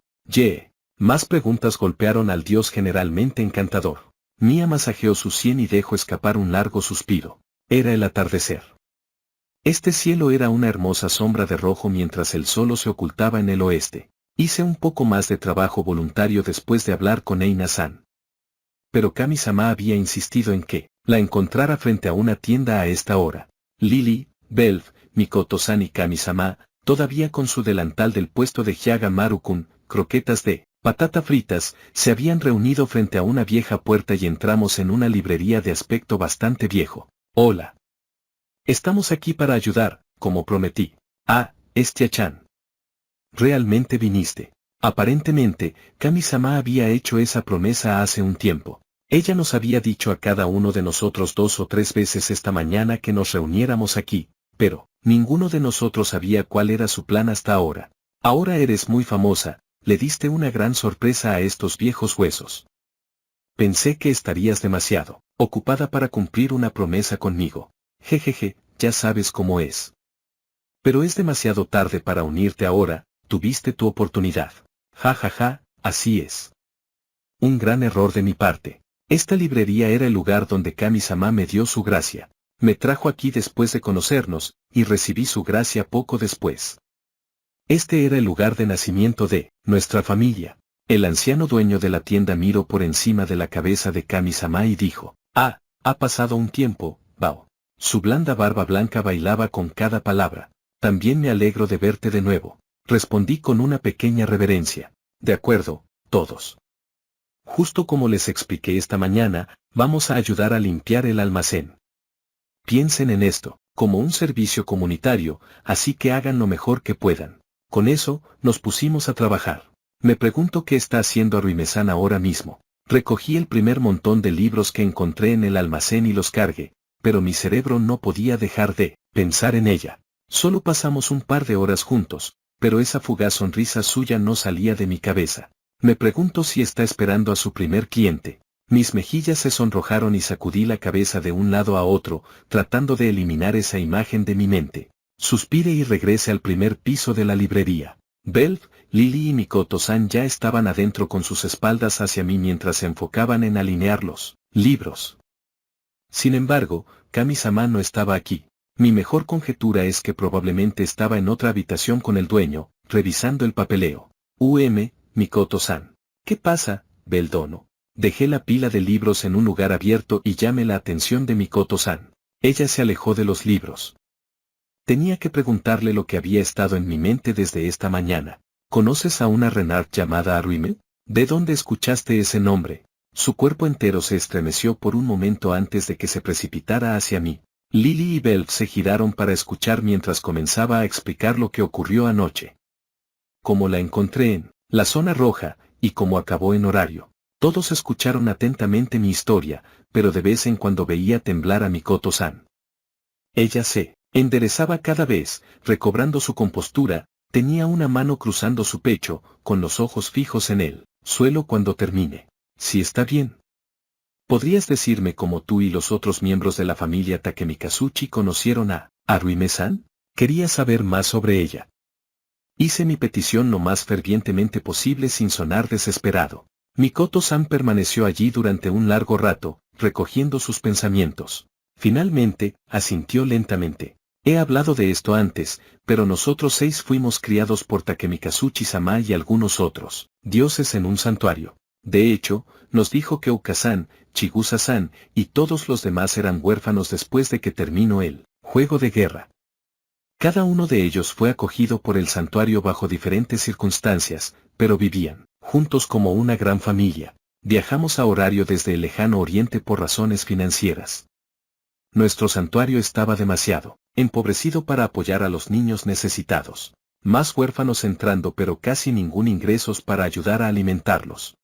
Más preguntas golpearon al dios generalmente encantador. Mia masajeó su sien y dejó escapar un largo suspiro. Era el atardecer. Este cielo era una hermosa sombra de rojo mientras el sol se ocultaba en el oeste. Hice un poco más de trabajo voluntario después de hablar con Eina-san. Pero Kami-sama había insistido en que la encontrara frente a una tienda a esta hora. Lily, Belf, Mikoto-san y Kami-sama, todavía con su delantal del puesto de Hyaga Maru-kun, croquetas de patata fritas, se habían reunido frente a una vieja puerta y entramos en una librería de aspecto bastante viejo. Hola. Estamos aquí para ayudar, como prometí. Es Tia-chan. Realmente viniste. Aparentemente, Kami-sama había hecho esa promesa hace un tiempo. Ella nos había dicho a cada uno de nosotros 2 o 3 veces esta mañana que nos reuniéramos aquí, pero ninguno de nosotros sabía cuál era su plan hasta ahora. Ahora eres muy famosa, le diste una gran sorpresa a estos viejos huesos. Pensé que estarías demasiado ocupada para cumplir una promesa conmigo. Jejeje, ya sabes cómo es. Pero es demasiado tarde para unirte ahora, tuviste tu oportunidad. Ja ja ja, así es. Un gran error de mi parte. Esta librería era el lugar donde Kami-sama me dio su gracia. Me trajo aquí después de conocernos, y recibí su gracia poco después. Este era el lugar de nacimiento de nuestra familia. El anciano dueño de la tienda miró por encima de la cabeza de Kami-sama y dijo, ha pasado un tiempo, Bao. Su blanda barba blanca bailaba con cada palabra. También me alegro de verte de nuevo. Respondí con una pequeña reverencia. De acuerdo, todos. Justo como les expliqué esta mañana, vamos a ayudar a limpiar el almacén. Piensen en esto, como un servicio comunitario, así que hagan lo mejor que puedan. Con eso, nos pusimos a trabajar. Me pregunto qué está haciendo Arumi-san ahora mismo. Recogí el primer montón de libros que encontré en el almacén y los cargué, pero mi cerebro no podía dejar de pensar en ella. Solo pasamos un par de horas juntos, pero esa fugaz sonrisa suya no salía de mi cabeza. Me pregunto si está esperando a su primer cliente. Mis mejillas se sonrojaron y sacudí la cabeza de un lado a otro, tratando de eliminar esa imagen de mi mente. Suspiré y regresé al primer piso de la librería. Belv, Lily y Mikoto-san ya estaban adentro con sus espaldas hacia mí mientras se enfocaban en alinear los libros. Sin embargo, Kami-sama no estaba aquí. Mi mejor conjetura es que probablemente estaba en otra habitación con el dueño, revisando el papeleo. Mikoto-san. ¿Qué pasa, Beldono? Dejé la pila de libros en un lugar abierto y llamé la atención de Mikoto-san. Ella se alejó de los libros. Tenía que preguntarle lo que había estado en mi mente desde esta mañana. ¿Conoces a una Renard llamada Arumi? ¿De dónde escuchaste ese nombre? Su cuerpo entero se estremeció por un momento antes de que se precipitara hacia mí. Lily y Belv se giraron para escuchar mientras comenzaba a explicar lo que ocurrió anoche. Cómo la encontré en la zona roja, y cómo acabó en horario. Todos escucharon atentamente mi historia, pero de vez en cuando veía temblar a Mikoto-san. Ella se enderezaba cada vez, recobrando su compostura, tenía una mano cruzando su pecho, con los ojos fijos en el suelo cuando termine. Si está bien. ¿Podrías decirme cómo tú y los otros miembros de la familia Takemikazuchi conocieron a Arumi-san? Quería saber más sobre ella. Hice mi petición lo más fervientemente posible sin sonar desesperado. Mikoto-san permaneció allí durante un largo rato, recogiendo sus pensamientos. Finalmente, asintió lentamente. He hablado de esto antes, pero nosotros 6 fuimos criados por Takemikazuchi-sama y algunos otros dioses en un santuario. De hecho, nos dijo que Okasan, Chigusa-san, y todos los demás eran huérfanos después de que terminó el juego de guerra. Cada uno de ellos fue acogido por el santuario bajo diferentes circunstancias, pero vivían juntos como una gran familia. Viajamos a horario desde el lejano oriente por razones financieras. Nuestro santuario estaba demasiado empobrecido para apoyar a los niños necesitados. Más huérfanos entrando pero casi ningún ingresos para ayudar a alimentarlos.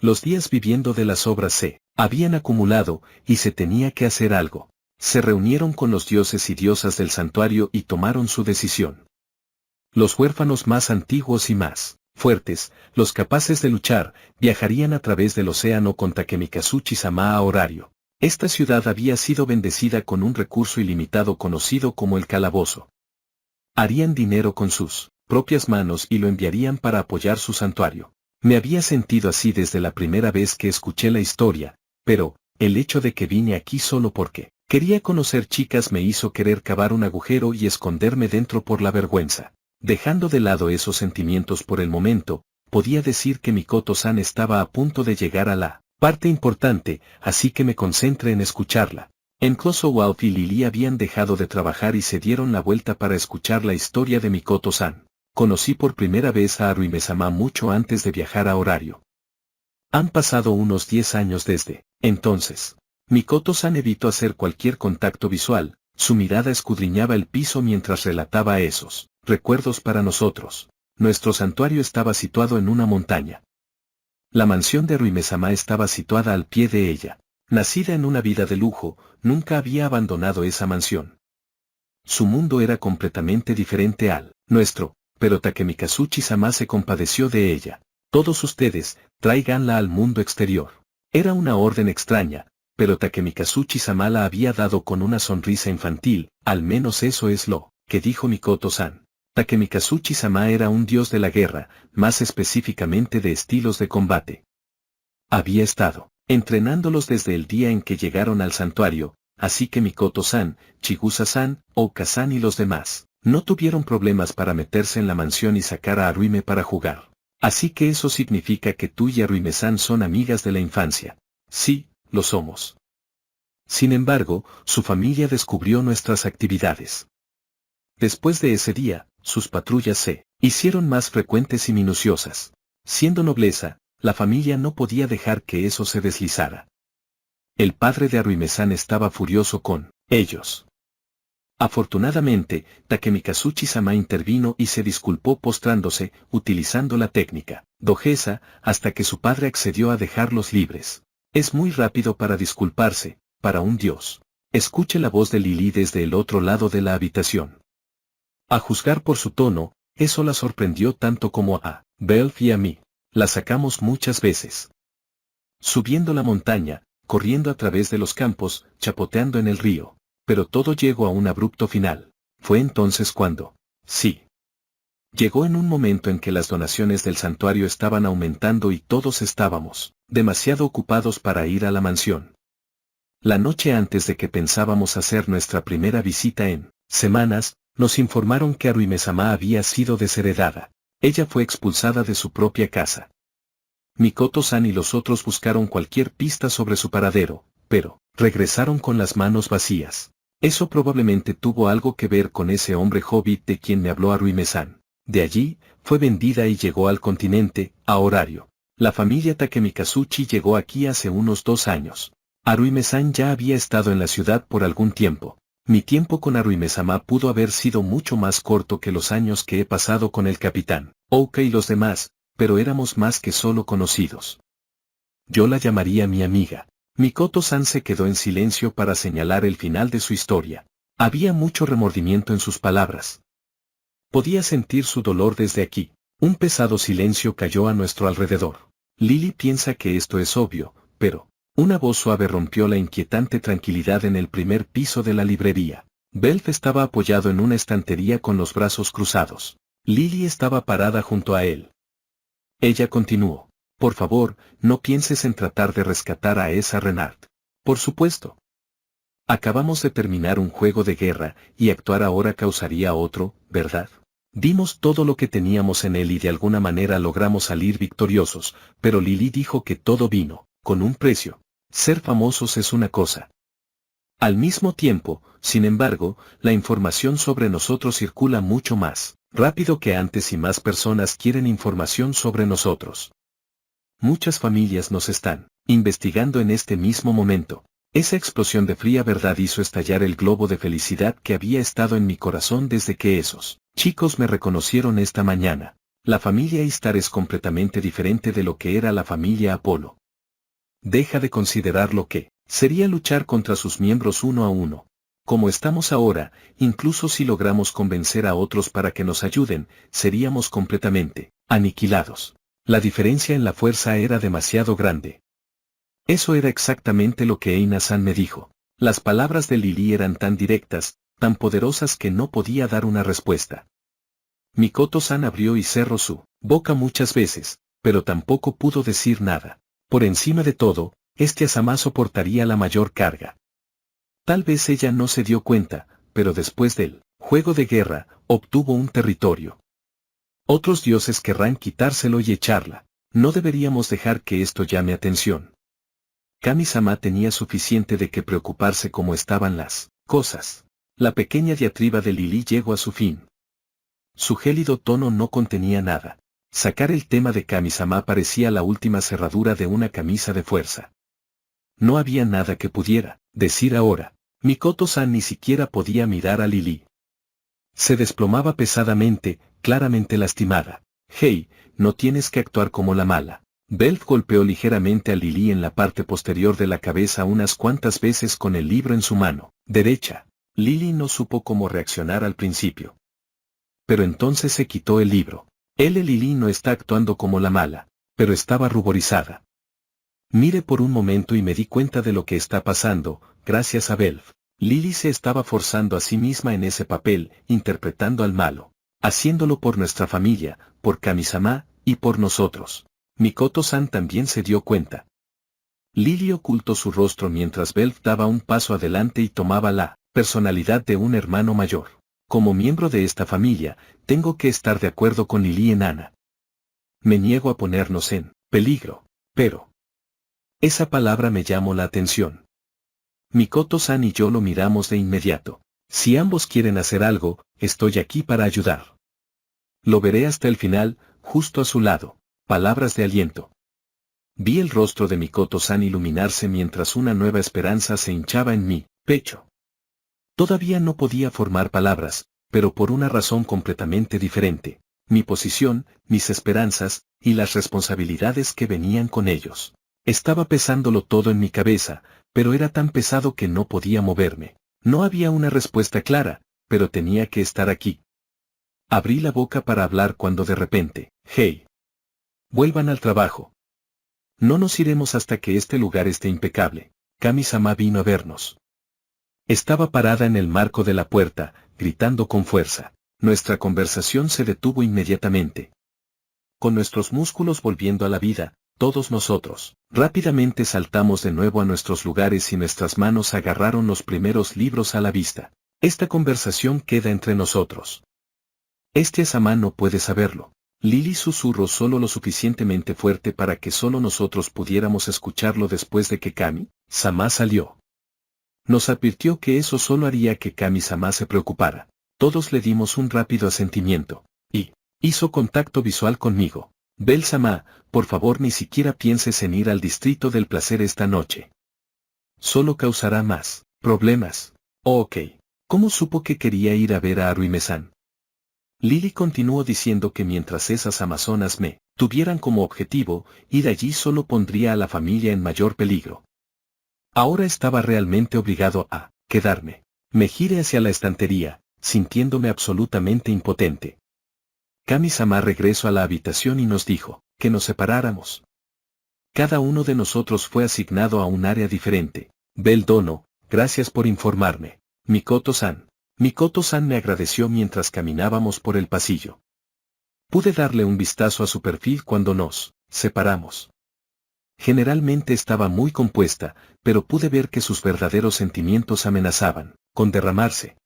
Los días viviendo de las obras se habían acumulado y se tenía que hacer algo. Se reunieron con los dioses y diosas del santuario y tomaron su decisión. Los huérfanos más antiguos y más fuertes, los capaces de luchar, viajarían a través del océano con Takemikazuchi-sama a horario. Esta ciudad había sido bendecida con un recurso ilimitado conocido como el calabozo. Harían dinero con sus propias manos y lo enviarían para apoyar su santuario. Me había sentido así desde la primera vez que escuché la historia, pero el hecho de que vine aquí solo porque quería conocer chicas me hizo querer cavar un agujero y esconderme dentro por la vergüenza. Dejando de lado esos sentimientos por el momento, podía decir que Mikoto-san estaba a punto de llegar a la parte importante, así que me concentré en escucharla. Incluso Wolf y Lily habían dejado de trabajar y se dieron la vuelta para escuchar la historia de Mikoto-san. Conocí por primera vez a Arumi-sama mucho antes de viajar a horario. Han pasado unos 10 años desde entonces. Mikoto-san evitó hacer cualquier contacto visual, su mirada escudriñaba el piso mientras relataba esos recuerdos para nosotros. Nuestro santuario estaba situado en una montaña. La mansión de Arumi-sama estaba situada al pie de ella. Nacida en una vida de lujo, nunca había abandonado esa mansión. Su mundo era completamente diferente al nuestro, pero Takemikazuchi-sama se compadeció de ella. Todos ustedes, tráiganla al mundo exterior. Era una orden extraña, pero Takemikazuchi-sama la había dado con una sonrisa infantil, al menos eso es lo que dijo Mikoto-san. Takemikazuchi-sama era un dios de la guerra, más específicamente de estilos de combate. Había estado entrenándolos desde el día en que llegaron al santuario, así que Mikoto-san, Chigusa-san, Okasan y los demás no tuvieron problemas para meterse en la mansión y sacar a Arumi para jugar. Así que eso significa que tú y Arumi-san son amigas de la infancia. Sí, lo somos. Sin embargo, su familia descubrió nuestras actividades. Después de ese día, sus patrullas se hicieron más frecuentes y minuciosas. Siendo nobleza, la familia no podía dejar que eso se deslizara. El padre de Aruimesan estaba furioso con ellos. Afortunadamente, Takemikazuchi-sama intervino y se disculpó postrándose, utilizando la técnica dojesa, hasta que su padre accedió a dejarlos libres. Es muy rápido para disculparse, para un dios. Escuche la voz de Lily desde el otro lado de la habitación. A juzgar por su tono, eso la sorprendió tanto como a Belf y a mí. La sacamos muchas veces. Subiendo la montaña, corriendo a través de los campos, chapoteando en el río. Pero todo llegó a un abrupto final. Fue entonces cuando, sí. Llegó en un momento en que las donaciones del santuario estaban aumentando y todos estábamos demasiado ocupados para ir a la mansión. La noche antes de que pensábamos hacer nuestra primera visita en semanas, nos informaron que Aruime-sama había sido desheredada. Ella fue expulsada de su propia casa. Mikoto-san y los otros buscaron cualquier pista sobre su paradero, pero regresaron con las manos vacías. Eso probablemente tuvo algo que ver con ese hombre hobbit de quien me habló Aruime-san. De allí, fue vendida y llegó al continente, a horario. La familia Takemikazuchi llegó aquí hace unos 2 años. Aruime-san ya había estado en la ciudad por algún tiempo. Mi tiempo con Aruime-sama pudo haber sido mucho más corto que los años que he pasado con el capitán Ouka y los demás, pero éramos más que solo conocidos. Yo la llamaría mi amiga. Mikoto-san se quedó en silencio para señalar el final de su historia. Había mucho remordimiento en sus palabras. Podía sentir su dolor desde aquí. Un pesado silencio cayó a nuestro alrededor. Lily piensa que esto es obvio, pero una voz suave rompió la inquietante tranquilidad en el primer piso de la librería. Belf estaba apoyado en una estantería con los brazos cruzados. Lily estaba parada junto a él. Ella continuó. Por favor, no pienses en tratar de rescatar a esa Renard. Por supuesto. Acabamos de terminar un juego de guerra, y actuar ahora causaría otro, ¿verdad? Dimos todo lo que teníamos en él y de alguna manera logramos salir victoriosos, pero Lily dijo que todo vino con un precio. Ser famosos es una cosa. Al mismo tiempo, sin embargo, la información sobre nosotros circula mucho más rápido que antes y más personas quieren información sobre nosotros. Muchas familias nos están investigando en este mismo momento. Esa explosión de fría verdad hizo estallar el globo de felicidad que había estado en mi corazón desde que esos chicos me reconocieron esta mañana. La familia Istar es completamente diferente de lo que era la familia Apolo. Deja de considerar lo que sería luchar contra sus miembros uno a uno. Como estamos ahora, incluso si logramos convencer a otros para que nos ayuden, seríamos completamente aniquilados. La diferencia en la fuerza era demasiado grande. Eso era exactamente lo que Eina-san me dijo. Las palabras de Lily eran tan directas, tan poderosas que no podía dar una respuesta. Mikoto-san abrió y cerró su boca muchas veces, pero tampoco pudo decir nada. Por encima de todo, Asama soportaría la mayor carga. Tal vez ella no se dio cuenta, pero después del juego de guerra, obtuvo un territorio. Otros dioses querrán quitárselo y echarla. No deberíamos dejar que esto llame atención. Kami-sama tenía suficiente de qué preocuparse como estaban las cosas. La pequeña diatriba de Lily llegó a su fin. Su gélido tono no contenía nada. Sacar el tema de Kami-sama parecía la última cerradura de una camisa de fuerza. No había nada que pudiera decir ahora. Mikoto-san ni siquiera podía mirar a Lily. Se desplomaba pesadamente, claramente lastimada. Hey, no tienes que actuar como la mala. Belf golpeó ligeramente a Lily en la parte posterior de la cabeza unas cuantas veces con el libro en su mano derecha. Lily no supo cómo reaccionar al principio. Pero entonces se quitó el libro. Lily no está actuando como la mala, pero estaba ruborizada. Miré por un momento y me di cuenta de lo que está pasando, gracias a Belf. Lily se estaba forzando a sí misma en ese papel, interpretando al malo. Haciéndolo por nuestra familia, por Kami-sama, y por nosotros. Mikoto-san también se dio cuenta. Lily ocultó su rostro mientras Belf daba un paso adelante y tomaba la personalidad de un hermano mayor. Como miembro de esta familia, tengo que estar de acuerdo con Lily enana. Me niego a ponernos en peligro, pero esa palabra me llamó la atención. Mikoto-san y yo lo miramos de inmediato. Si ambos quieren hacer algo, estoy aquí para ayudar. Lo veré hasta el final, justo a su lado. Palabras de aliento. Vi el rostro de Mikoto-san iluminarse mientras una nueva esperanza se hinchaba en mi pecho. Todavía no podía formar palabras, pero por una razón completamente diferente. Mi posición, mis esperanzas, y las responsabilidades que venían con ellos. Estaba pesándolo todo en mi cabeza, pero era tan pesado que no podía moverme. No había una respuesta clara, pero tenía que estar aquí. Abrí la boca para hablar cuando de repente, hey. Vuelvan al trabajo. No nos iremos hasta que este lugar esté impecable. Kami-sama vino a vernos. Estaba parada en el marco de la puerta, gritando con fuerza. Nuestra conversación se detuvo inmediatamente. Con nuestros músculos volviendo a la vida, todos nosotros, rápidamente saltamos de nuevo a nuestros lugares y nuestras manos agarraron los primeros libros a la vista. Esta conversación queda entre nosotros. Sama no puede saberlo. Lily susurró solo lo suficientemente fuerte para que solo nosotros pudiéramos escucharlo después de que Kami-sama salió. Nos advirtió que eso solo haría que Kami-sama se preocupara. Todos le dimos un rápido asentimiento. Y hizo contacto visual conmigo. Bell-sama, por favor ni siquiera pienses en ir al distrito del placer esta noche. Solo causará más problemas. Oh, ok. ¿Cómo supo que quería ir a ver a Haruhime-san? Lily continuó diciendo que mientras esas amazonas me tuvieran como objetivo, ir allí solo pondría a la familia en mayor peligro. Ahora estaba realmente obligado a quedarme. Me giré hacia la estantería, sintiéndome absolutamente impotente. Kami-sama regresó a la habitación y nos dijo que nos separáramos. Cada uno de nosotros fue asignado a un área diferente. Bell Dono, gracias por informarme. Mikoto-san. Mikoto-san me agradeció mientras caminábamos por el pasillo. Pude darle un vistazo a su perfil cuando nos separamos. Generalmente estaba muy compuesta, pero pude ver que sus verdaderos sentimientos amenazaban con derramarse.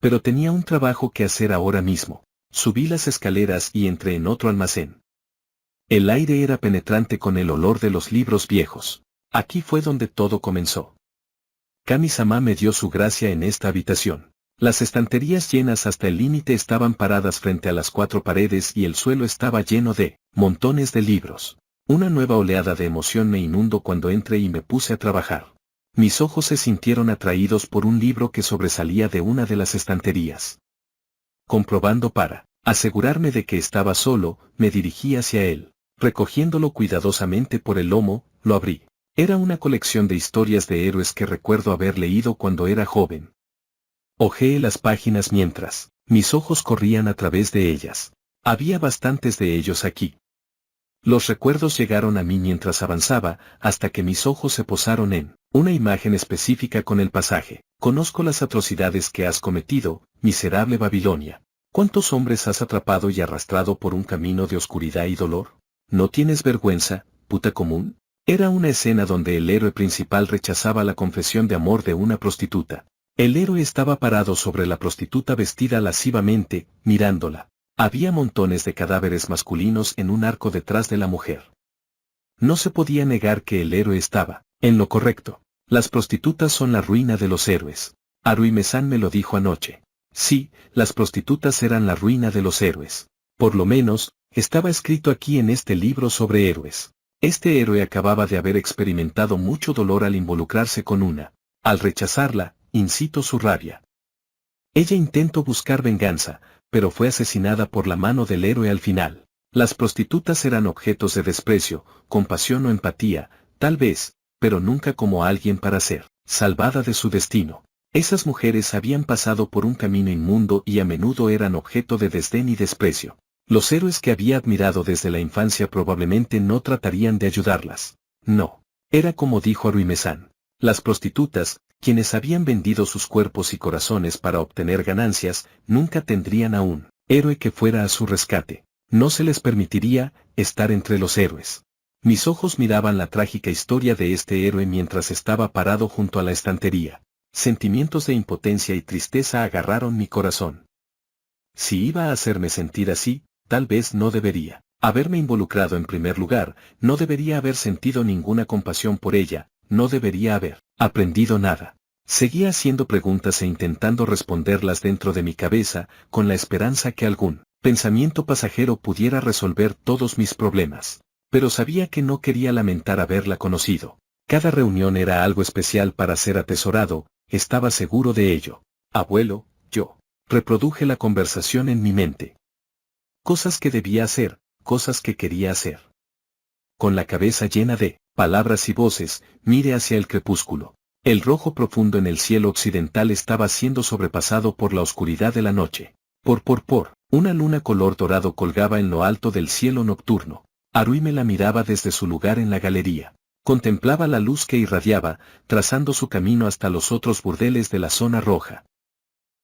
Pero tenía un trabajo que hacer ahora mismo. Subí las escaleras y entré en otro almacén. El aire era penetrante con el olor de los libros viejos. Aquí fue donde todo comenzó. Kami-sama me dio su gracia en esta habitación. Las estanterías llenas hasta el límite estaban paradas frente a las 4 paredes y el suelo estaba lleno de montones de libros. Una nueva oleada de emoción me inundó cuando entré y me puse a trabajar. Mis ojos se sintieron atraídos por un libro que sobresalía de una de las estanterías. Comprobando para asegurarme de que estaba solo, me dirigí hacia él. Recogiéndolo cuidadosamente por el lomo, lo abrí. Era una colección de historias de héroes que recuerdo haber leído cuando era joven. Hojeé las páginas mientras mis ojos corrían a través de ellas. Había bastantes de ellos aquí. Los recuerdos llegaron a mí mientras avanzaba, hasta que mis ojos se posaron en una imagen específica con el pasaje. Conozco las atrocidades que has cometido, miserable Babilonia. ¿Cuántos hombres has atrapado y arrastrado por un camino de oscuridad y dolor? ¿No tienes vergüenza, puta común? Era una escena donde el héroe principal rechazaba la confesión de amor de una prostituta. El héroe estaba parado sobre la prostituta vestida lascivamente, mirándola. Había montones de cadáveres masculinos en un arco detrás de la mujer. No se podía negar que el héroe estaba en lo correcto. Las prostitutas son la ruina de los héroes. Haruhime-san me lo dijo anoche. Sí, las prostitutas eran la ruina de los héroes. Por lo menos, estaba escrito aquí en este libro sobre héroes. Este héroe acababa de haber experimentado mucho dolor al involucrarse con una. Al rechazarla, incitó su rabia. Ella intentó buscar venganza, pero fue asesinada por la mano del héroe al final. Las prostitutas eran objetos de desprecio, compasión o empatía, tal vez, pero nunca como alguien para ser salvada de su destino. Esas mujeres habían pasado por un camino inmundo y a menudo eran objeto de desdén y desprecio. Los héroes que había admirado desde la infancia probablemente no tratarían de ayudarlas. No. Era como dijo Haruhime-san. Las prostitutas, quienes habían vendido sus cuerpos y corazones para obtener ganancias, nunca tendrían a un héroe que fuera a su rescate. No se les permitiría estar entre los héroes. Mis ojos miraban la trágica historia de este héroe mientras estaba parado junto a la estantería. Sentimientos de impotencia y tristeza agarraron mi corazón. Si iba a hacerme sentir así, tal vez no debería haberme involucrado en primer lugar, no debería haber sentido ninguna compasión por ella, no debería haber aprendido nada. Seguía haciendo preguntas e intentando responderlas dentro de mi cabeza, con la esperanza que algún pensamiento pasajero pudiera resolver todos mis problemas. Pero sabía que no quería lamentar haberla conocido. Cada reunión era algo especial para ser atesorado, estaba seguro de ello. Abuelo, yo reproduje la conversación en mi mente. Cosas que debía hacer, cosas que quería hacer. Con la cabeza llena de palabras y voces, miré hacia el crepúsculo. El rojo profundo en el cielo occidental estaba siendo sobrepasado por la oscuridad de la noche. Una luna color dorado colgaba en lo alto del cielo nocturno. Haruime la miraba desde su lugar en la galería. Contemplaba la luz que irradiaba, trazando su camino hasta los otros burdeles de la zona roja.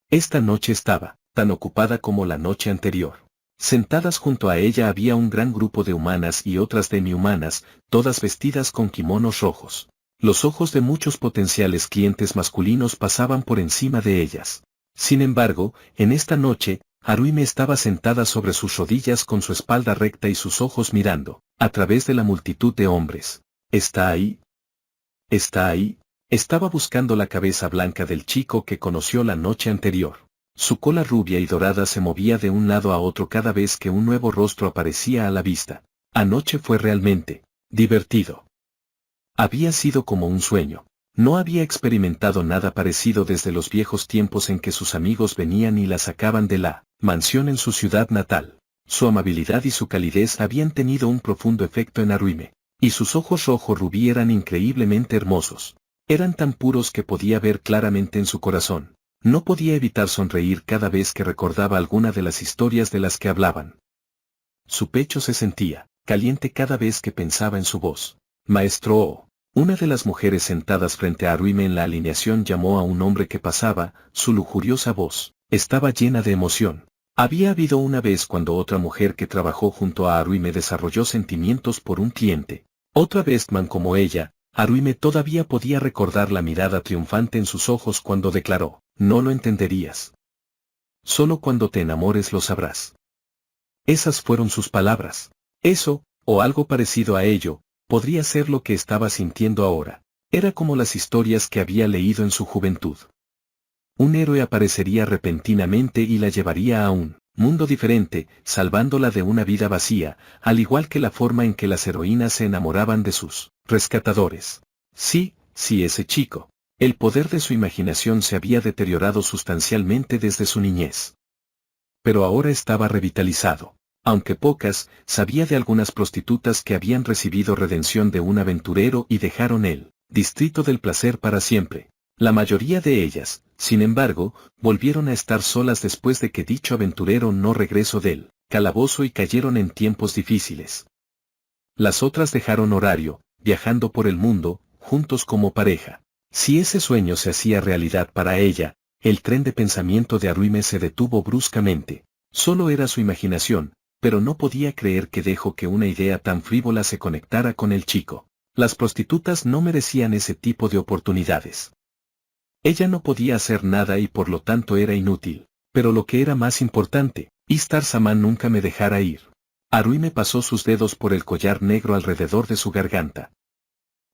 Esta noche estaba tan ocupada como la noche anterior. Sentadas junto a ella había un gran grupo de humanas y otras demi-humanas, todas vestidas con kimonos rojos. Los ojos de muchos potenciales clientes masculinos pasaban por encima de ellas. Sin embargo, en esta noche, Haruime estaba sentada sobre sus rodillas con su espalda recta y sus ojos mirando, a través de la multitud de hombres. ¿Está ahí? ¿Está ahí? Estaba buscando la cabeza blanca del chico que conoció la noche anterior. Su cola rubia y dorada se movía de un lado a otro cada vez que un nuevo rostro aparecía a la vista. Anoche fue realmente divertido. Había sido como un sueño. No había experimentado nada parecido desde los viejos tiempos en que sus amigos venían y la sacaban de la mansión en su ciudad natal. Su amabilidad y su calidez habían tenido un profundo efecto en Haruime, y sus ojos rojo rubí eran increíblemente hermosos. Eran tan puros que podía ver claramente en su corazón. No podía evitar sonreír cada vez que recordaba alguna de las historias de las que hablaban. Su pecho se sentía caliente cada vez que pensaba en su voz. Maestro O. Una de las mujeres sentadas frente a Haruime en la alineación llamó a un hombre que pasaba, su lujuriosa voz estaba llena de emoción. Había habido una vez cuando otra mujer que trabajó junto a Haruime desarrolló sentimientos por un cliente. Otra bestman como ella, Haruime todavía podía recordar la mirada triunfante en sus ojos cuando declaró, no lo entenderías. Solo cuando te enamores lo sabrás. Esas fueron sus palabras. Eso, o algo parecido a ello, podría ser lo que estaba sintiendo ahora. Era como las historias que había leído en su juventud. Un héroe aparecería repentinamente y la llevaría a un mundo diferente, salvándola de una vida vacía, al igual que la forma en que las heroínas se enamoraban de sus rescatadores. Sí, ese chico. El poder de su imaginación se había deteriorado sustancialmente desde su niñez. Pero ahora estaba revitalizado. Aunque pocas, sabía de algunas prostitutas que habían recibido redención de un aventurero y dejaron el distrito del placer para siempre. La mayoría de ellas, sin embargo, volvieron a estar solas después de que dicho aventurero no regresó del calabozo y cayeron en tiempos difíciles. Las otras dejaron horario, viajando por el mundo, juntos como pareja. Si ese sueño se hacía realidad para ella, el tren de pensamiento de Haruime se detuvo bruscamente. Solo era su imaginación, pero no podía creer que dejó que una idea tan frívola se conectara con el chico. Las prostitutas no merecían ese tipo de oportunidades. Ella no podía hacer nada y por lo tanto era inútil. Pero lo que era más importante, Istar-sama nunca me dejara ir. Haruime pasó sus dedos por el collar negro alrededor de su garganta.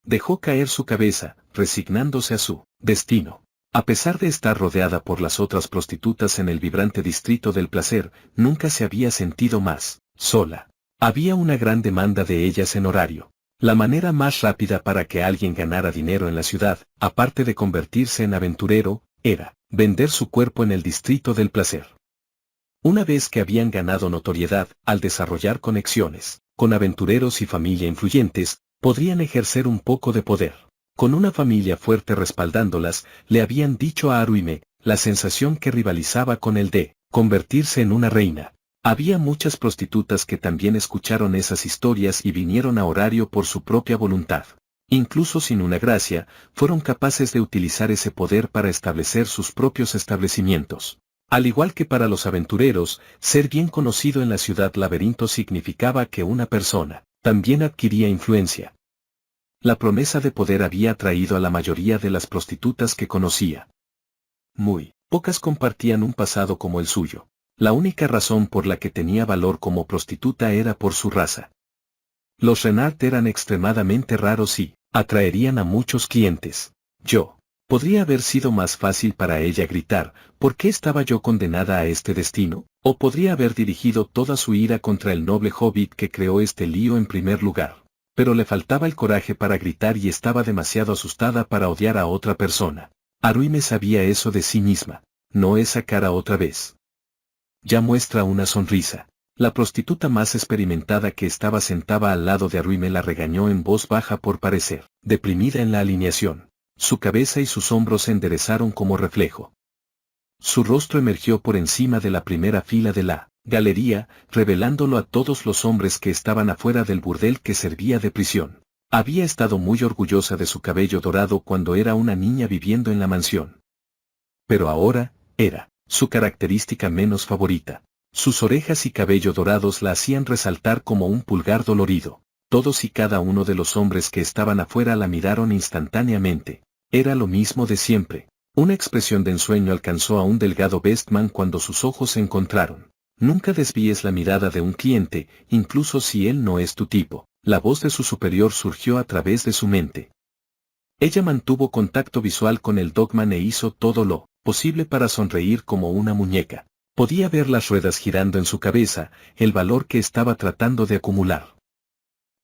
Dejó caer su cabeza, resignándose a su destino. A pesar de estar rodeada por las otras prostitutas en el vibrante distrito del placer, nunca se había sentido más sola. Había una gran demanda de ellas en horario. La manera más rápida para que alguien ganara dinero en la ciudad, aparte de convertirse en aventurero, era vender su cuerpo en el distrito del placer. Una vez que habían ganado notoriedad, al desarrollar conexiones con aventureros y familia influyentes, podrían ejercer un poco de poder. Con una familia fuerte respaldándolas, le habían dicho a Haruime, la sensación que rivalizaba con el de convertirse en una reina. Había muchas prostitutas que también escucharon esas historias y vinieron a horario por su propia voluntad. Incluso sin una gracia, fueron capaces de utilizar ese poder para establecer sus propios establecimientos. Al igual que para los aventureros, ser bien conocido en la ciudad laberinto significaba que una persona también adquiría influencia. La promesa de poder había atraído a la mayoría de las prostitutas que conocía. Muy pocas compartían un pasado como el suyo. La única razón por la que tenía valor como prostituta era por su raza. Los Renard eran extremadamente raros y Atraerían a muchos clientes. Podría haber sido más fácil para ella gritar, ¿por qué estaba yo condenada a este destino? O podría haber dirigido toda su ira contra el noble hobbit que creó este lío en primer lugar. Pero le faltaba el coraje para gritar y estaba demasiado asustada para odiar a otra persona. Arwime sabía eso de sí misma. No esa cara otra vez. Ya muestra una sonrisa. La prostituta más experimentada que estaba sentada al lado de Arwime la regañó en voz baja por parecer deprimida en la alineación. Su cabeza y sus hombros se enderezaron como reflejo. Su rostro emergió por encima de la primera fila de la galería, revelándolo a todos los hombres que estaban afuera del burdel que servía de prisión. Había estado muy orgullosa de su cabello dorado cuando era una niña viviendo en la mansión. Pero ahora, era su característica menos favorita. Sus orejas y cabello dorados la hacían resaltar como un pulgar dolorido. Todos y cada uno de los hombres que estaban afuera la miraron instantáneamente. Era lo mismo de siempre. Una expresión de ensueño alcanzó a un delgado Bestman cuando sus ojos se encontraron. Nunca desvíes la mirada de un cliente, incluso si él no es tu tipo. La voz de su superior surgió a través de su mente. Ella mantuvo contacto visual con el Dogman e hizo todo lo posible para sonreír como una muñeca. Podía ver las ruedas girando en su cabeza, el valor que estaba tratando de acumular.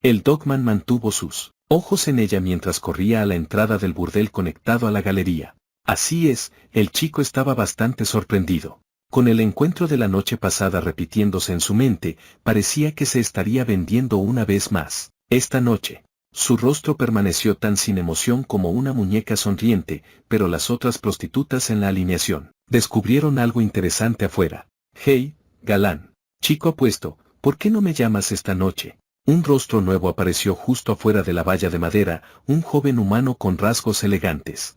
El Dogman mantuvo sus ojos en ella mientras corría a la entrada del burdel conectado a la galería. Así es, el chico estaba bastante sorprendido. Con el encuentro de la noche pasada repitiéndose en su mente, parecía que se estaría vendiendo una vez más. Esta noche, su rostro permaneció tan sin emoción como una muñeca sonriente, pero las otras prostitutas en la alineación descubrieron algo interesante afuera. Hey, galán, chico apuesto, ¿por qué no me llamas esta noche? Un rostro nuevo apareció justo afuera de la valla de madera, un joven humano con rasgos elegantes.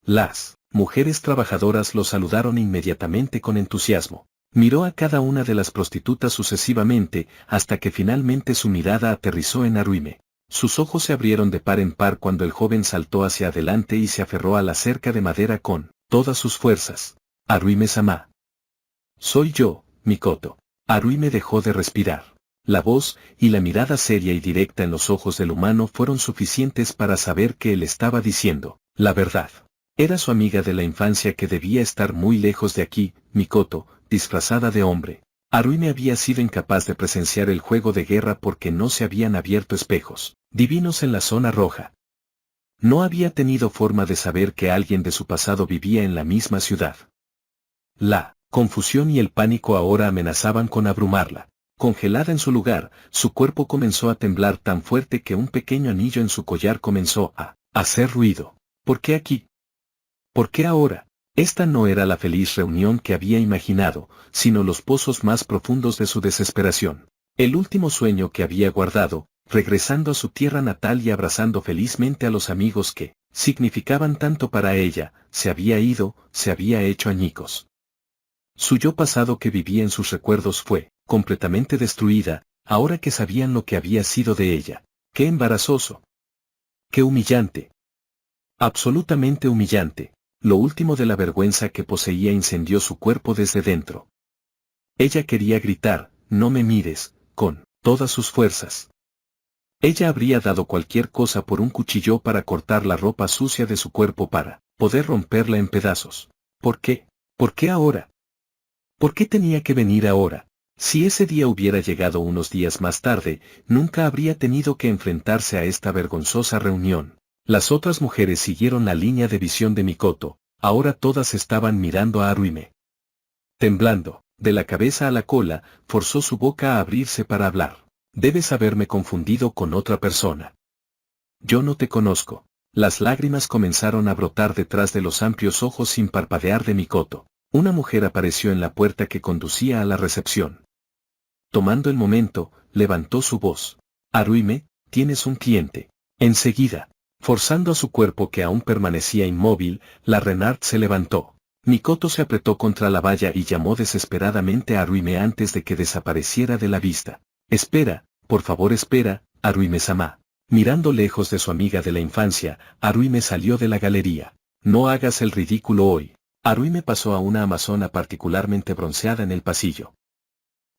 Las mujeres trabajadoras lo saludaron inmediatamente con entusiasmo. Miró a cada una de las prostitutas sucesivamente, hasta que finalmente su mirada aterrizó en Arwime. Sus ojos se abrieron de par en par cuando el joven saltó hacia adelante y se aferró a la cerca de madera con todas sus fuerzas. Arwime-sama. Soy yo, Mikoto. Arwime dejó de respirar. La voz y la mirada seria y directa en los ojos del humano fueron suficientes para saber que él estaba diciendo la verdad. Era su amiga de la infancia que debía estar muy lejos de aquí, Mikoto, disfrazada de hombre. Arwime había sido incapaz de presenciar el juego de guerra porque no se habían abierto espejos divinos en la zona roja. No había tenido forma de saber que alguien de su pasado vivía en la misma ciudad. La confusión y el pánico ahora amenazaban con abrumarla. Congelada en su lugar, su cuerpo comenzó a temblar tan fuerte que un pequeño anillo en su collar comenzó a hacer ruido. ¿Por qué aquí? ¿Por qué ahora? Esta no era la feliz reunión que había imaginado, sino los pozos más profundos de su desesperación. El último sueño que había guardado, regresando a su tierra natal y abrazando felizmente a los amigos que significaban tanto para ella, se había ido, se había hecho añicos. Su yo pasado que vivía en sus recuerdos fue completamente destruida, ahora que sabían lo que había sido de ella. ¡Qué embarazoso! ¡Qué humillante! Absolutamente humillante. Lo último de la vergüenza que poseía incendió su cuerpo desde dentro. Ella quería gritar, no me mires, con todas sus fuerzas. Ella habría dado cualquier cosa por un cuchillo para cortar la ropa sucia de su cuerpo para poder romperla en pedazos. ¿Por qué? ¿Por qué ahora? ¿Por qué tenía que venir ahora? Si ese día hubiera llegado unos días más tarde, nunca habría tenido que enfrentarse a esta vergonzosa reunión. Las otras mujeres siguieron la línea de visión de Mikoto, ahora todas estaban mirando a Arwime. Temblando, de la cabeza a la cola, forzó su boca a abrirse para hablar. Debes haberme confundido con otra persona. Yo no te conozco. Las lágrimas comenzaron a brotar detrás de los amplios ojos sin parpadear de Mikoto. Una mujer apareció en la puerta que conducía a la recepción. Tomando el momento, levantó su voz. Arwime, tienes un cliente. Enseguida, forzando a su cuerpo que aún permanecía inmóvil, la Renard se levantó. Mikoto se apretó contra la valla y llamó desesperadamente a Arwime antes de que desapareciera de la vista. Espera, por favor espera, Arwime-sama. Mirando lejos de su amiga de la infancia, Arwime salió de la galería. No hagas el ridículo hoy. Arwime pasó a una amazona particularmente bronceada en el pasillo.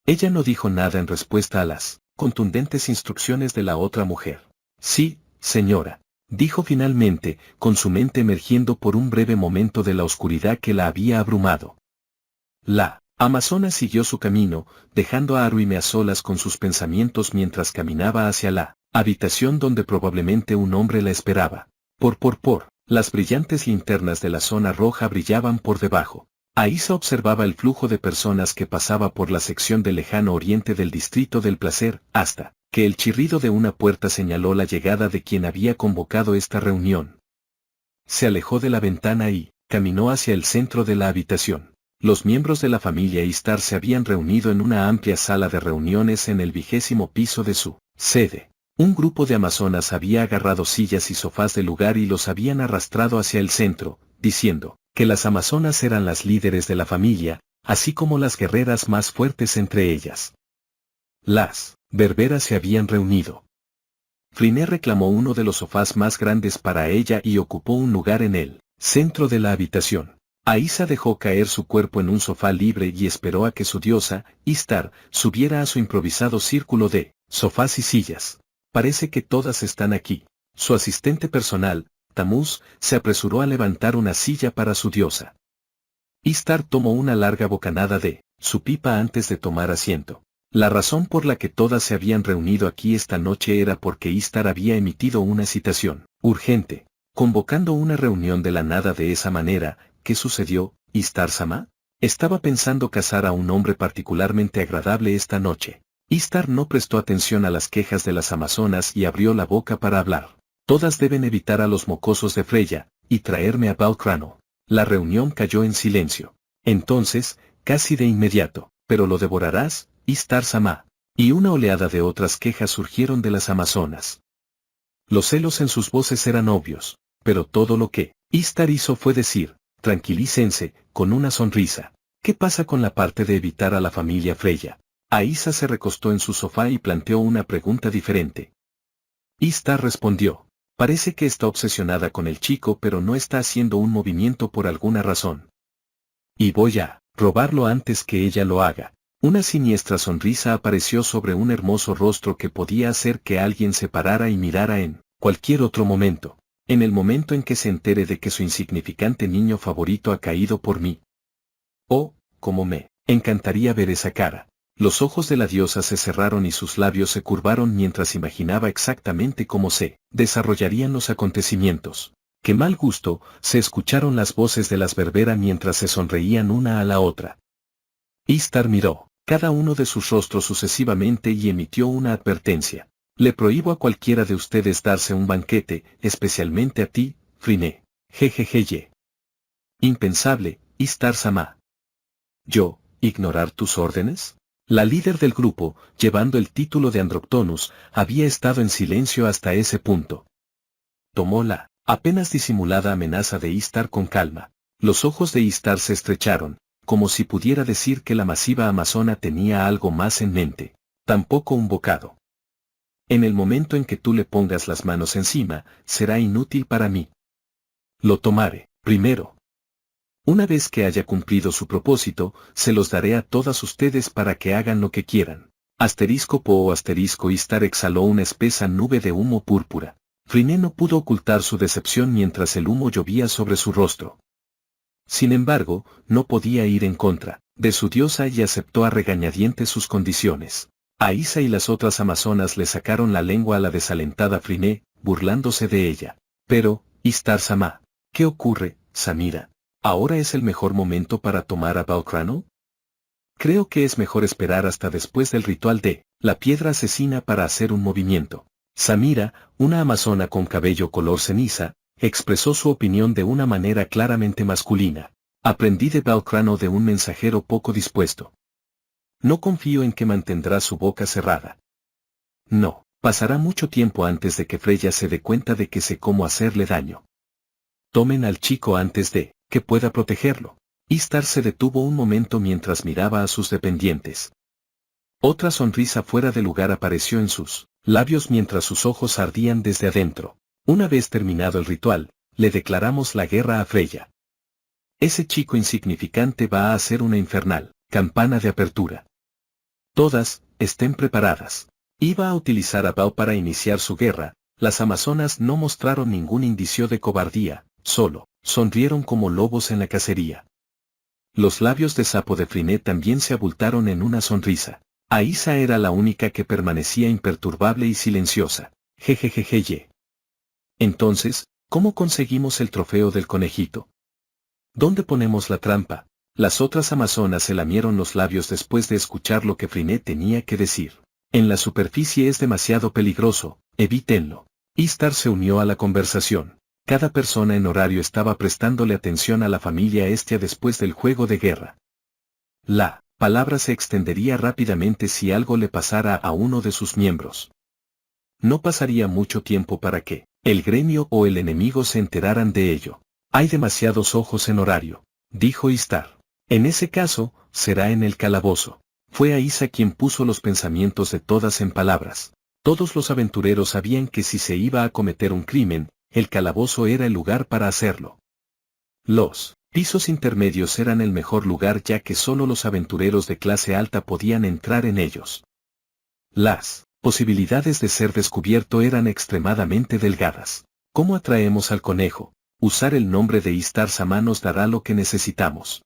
Ella no dijo nada en respuesta a las contundentes instrucciones de la otra mujer. Sí, señora, dijo finalmente, con su mente emergiendo por un breve momento de la oscuridad que la había abrumado. La amazona siguió su camino, dejando a Aruime a solas con sus pensamientos mientras caminaba hacia la habitación donde probablemente un hombre la esperaba. Las brillantes linternas de la zona roja brillaban por debajo. Aisa observaba el flujo de personas que pasaba por la sección del lejano oriente del distrito del placer, hasta que el chirrido de una puerta señaló la llegada de quien había convocado esta reunión. Se alejó de la ventana y caminó hacia el centro de la habitación. Los miembros de la familia Istar se habían reunido en una amplia sala de reuniones en el 20º piso de su sede. Un grupo de amazonas había agarrado sillas y sofás del lugar y los habían arrastrado hacia el centro, diciendo que las amazonas eran las líderes de la familia, así como las guerreras más fuertes entre ellas. Las berberas se habían reunido. Fliné reclamó uno de los sofás más grandes para ella y ocupó un lugar en el centro de la habitación. Aisa dejó caer su cuerpo en un sofá libre y esperó a que su diosa, Istar, subiera a su improvisado círculo de sofás y sillas. Parece que todas están aquí. Su asistente personal, Tamuz, se apresuró a levantar una silla para su diosa. Istar tomó una larga bocanada de su pipa antes de tomar asiento. La razón por la que todas se habían reunido aquí esta noche era porque Istar había emitido una citación urgente, convocando una reunión de la nada de esa manera. ¿Qué sucedió, Istar-sama? Estaba pensando casar a un hombre particularmente agradable esta noche. Istar no prestó atención a las quejas de las amazonas y abrió la boca para hablar. Todas deben evitar a los mocosos de Freya, y traerme a Balcrano. La reunión cayó en silencio. Entonces, casi de inmediato, ¿pero lo devorarás, Istar-sama? Y una oleada de otras quejas surgieron de las amazonas. Los celos en sus voces eran obvios, pero todo lo que Istar hizo fue decir, tranquilícense, con una sonrisa. ¿Qué pasa con la parte de evitar a la familia Freya? Aisa se recostó en su sofá y planteó una pregunta diferente. Istar respondió, parece que está obsesionada con el chico pero no está haciendo un movimiento por alguna razón. Y voy a robarlo antes que ella lo haga. Una siniestra sonrisa apareció sobre un hermoso rostro que podía hacer que alguien se parara y mirara en cualquier otro momento. En el momento en que se entere de que su insignificante niño favorito ha caído por mí. Oh, cómo me encantaría ver esa cara. Los ojos de la diosa se cerraron y sus labios se curvaron mientras imaginaba exactamente cómo se desarrollarían los acontecimientos. Qué mal gusto, se escucharon las voces de las berbera mientras se sonreían una a la otra. Istar miró cada uno de sus rostros sucesivamente y emitió una advertencia. Le prohíbo a cualquiera de ustedes darse un banquete, especialmente a ti, Fliné. Jejejeye. Impensable, Istar-sama. ¿Yo, ignorar tus órdenes? La líder del grupo, llevando el título de Androctonus, había estado en silencio hasta ese punto. Tomó la apenas disimulada amenaza de Istar con calma. Los ojos de Istar se estrecharon, como si pudiera decir que la masiva amazona tenía algo más en mente. Tampoco un bocado. En el momento en que tú le pongas las manos encima, será inútil para mí. Lo tomaré, primero. Una vez que haya cumplido su propósito, se los daré a todas ustedes para que hagan lo que quieran. Asterisco po asterisco Istar exhaló una espesa nube de humo púrpura. Fliné no pudo ocultar su decepción mientras el humo llovía sobre su rostro. Sin embargo, no podía ir en contra de su diosa y aceptó a regañadientes sus condiciones. Aisa y las otras amazonas le sacaron la lengua a la desalentada Fliné, burlándose de ella. Pero, Istar-sama, ¿qué ocurre, Samira? ¿Ahora es el mejor momento para tomar a Balcrano? Creo que es mejor esperar hasta después del ritual de la piedra asesina para hacer un movimiento. Samira, una amazona con cabello color ceniza, expresó su opinión de una manera claramente masculina. Aprendí de Balcrano de un mensajero poco dispuesto. No confío en que mantendrá su boca cerrada. No, pasará mucho tiempo antes de que Freya se dé cuenta de que sé cómo hacerle daño. Tomen al chico antes de que pueda protegerlo. Istar se detuvo un momento mientras miraba a sus dependientes. Otra sonrisa fuera de lugar apareció en sus labios mientras sus ojos ardían desde adentro. Una vez terminado el ritual, le declaramos la guerra a Freya. Ese chico insignificante va a hacer una infernal campana de apertura. Todas, estén preparadas. Iba a utilizar a Bao para iniciar su guerra, Las amazonas no mostraron ningún indicio de cobardía, solo sonrieron como lobos en la cacería. Los labios de sapo de Friné también se abultaron en una sonrisa. Aísa era la única que permanecía imperturbable y silenciosa. Jejejejeye. Entonces, ¿cómo conseguimos el trofeo del conejito? ¿Dónde ponemos la trampa? Las otras amazonas se lamieron los labios después de escuchar lo que Friné tenía que decir. En la superficie es demasiado peligroso, evítenlo. Istar se unió a la conversación. Cada persona en horario estaba prestándole atención a la familia Estia después del juego de guerra. La palabra se extendería rápidamente si algo le pasara a uno de sus miembros. No pasaría mucho tiempo para que el gremio o el enemigo se enteraran de ello. Hay demasiados ojos en horario, dijo Istar. En ese caso, será en el calabozo. Fue Aísa quien puso los pensamientos de todas en palabras. Todos los aventureros sabían que si se iba a cometer un crimen, el calabozo era el lugar para hacerlo. Los pisos intermedios eran el mejor lugar ya que solo los aventureros de clase alta podían entrar en ellos. Las posibilidades de ser descubierto eran extremadamente delgadas. ¿Cómo atraemos al conejo? Usar el nombre de Istar Sama nos dará lo que necesitamos.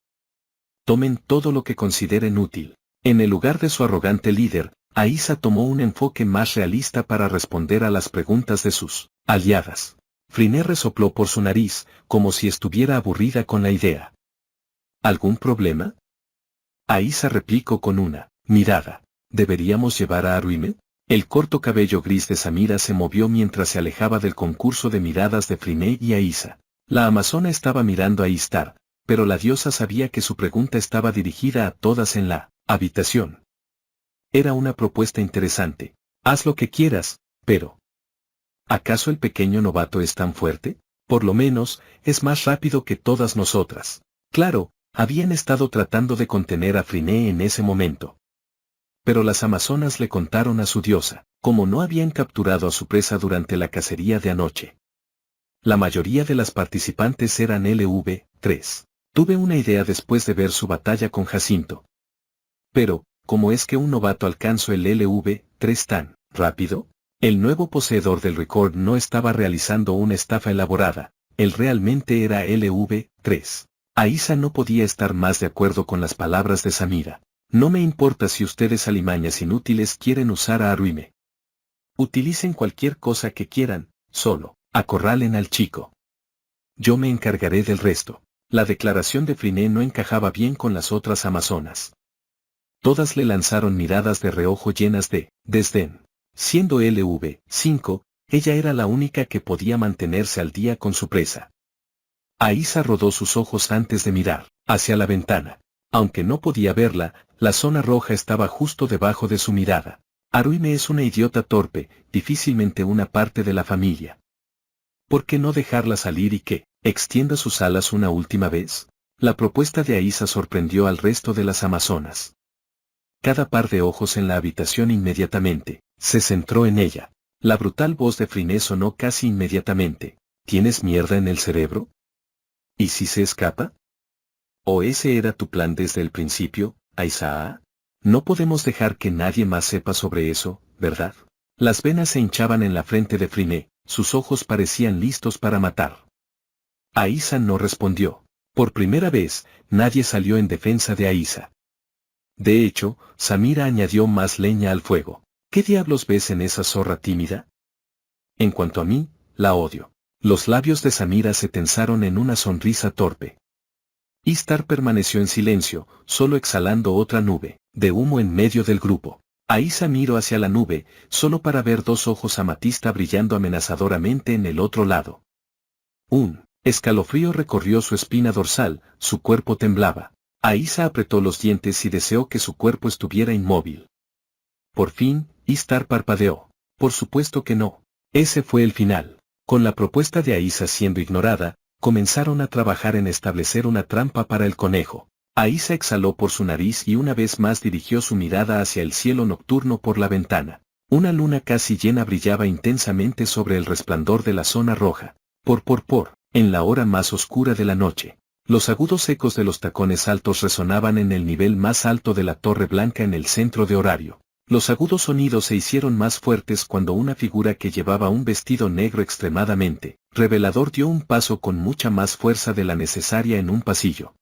Tomen todo lo que consideren útil. En el lugar de su arrogante líder, Aísa tomó un enfoque más realista para responder a las preguntas de sus aliadas. Friné resopló por su nariz, como si estuviera aburrida con la idea. ¿Algún problema? Aísa replicó con una mirada. ¿Deberíamos llevar a Aruime? El corto cabello gris de Samira se movió mientras se alejaba del concurso de miradas de Friné y Aísa. La amazona estaba mirando a Istar, pero la diosa sabía que su pregunta estaba dirigida a todas en la habitación. Era una propuesta interesante. Haz lo que quieras, pero ¿acaso el pequeño novato es tan fuerte? Por lo menos, es más rápido que todas nosotras. Claro, habían estado tratando de contener a Friné en ese momento. Pero las amazonas le contaron a su diosa, como no habían capturado a su presa durante la cacería de anoche. La mayoría de las participantes eran LV-3. Tuve una idea después de ver su batalla con Jacinto. Pero, ¿cómo es que un novato alcanzó el LV-3 tan rápido? El nuevo poseedor del récord no estaba realizando una estafa elaborada, él realmente era LV-3. Aísa no podía estar más de acuerdo con las palabras de Samira. No me importa si ustedes alimañas inútiles quieren usar a Aruime. Utilicen cualquier cosa que quieran, solo acorralen al chico. Yo me encargaré del resto. La declaración de Friné no encajaba bien con las otras amazonas. Todas le lanzaron miradas de reojo llenas de desdén. Siendo LV-5, ella era la única que podía mantenerse al día con su presa. Aísa rodó sus ojos antes de mirar hacia la ventana. Aunque no podía verla, la zona roja estaba justo debajo de su mirada. Aruime es una idiota torpe, difícilmente una parte de la familia. ¿Por qué no dejarla salir y que extienda sus alas una última vez? La propuesta de Aísa sorprendió al resto de las amazonas. Cada par de ojos en la habitación inmediatamente se centró en ella. La brutal voz de Friné sonó casi inmediatamente. ¿Tienes mierda en el cerebro? ¿Y si se escapa? ¿O ese era tu plan desde el principio, Aísa? No podemos dejar que nadie más sepa sobre eso, ¿verdad? Las venas se hinchaban en la frente de Friné, sus ojos parecían listos para matar. Aísa no respondió. Por primera vez, nadie salió en defensa de Aísa. De hecho, Samira añadió más leña al fuego. ¿Qué diablos ves en esa zorra tímida? En cuanto a mí, la odio. Los labios de Samira se tensaron en una sonrisa torpe. Istar permaneció en silencio, solo exhalando otra nube de humo en medio del grupo. Aísa miró hacia la nube, solo para ver dos ojos amatista brillando amenazadoramente en el otro lado. Un escalofrío recorrió su espina dorsal, su cuerpo temblaba. Aísa apretó los dientes y deseó que su cuerpo estuviera inmóvil. Por fin, Istar parpadeó. Por supuesto que no. Ese fue el final. Con la propuesta de Aísa siendo ignorada, comenzaron a trabajar en establecer una trampa para el conejo. Aísa exhaló por su nariz y una vez más dirigió su mirada hacia el cielo nocturno por la ventana. Una luna casi llena brillaba intensamente sobre el resplandor de la zona roja. En la hora más oscura de la noche. Los agudos ecos de los tacones altos resonaban en el nivel más alto de la Torre Blanca en el centro de horario. Los agudos sonidos se hicieron más fuertes cuando una figura que llevaba un vestido negro extremadamente revelador dio un paso con mucha más fuerza de la necesaria en un pasillo.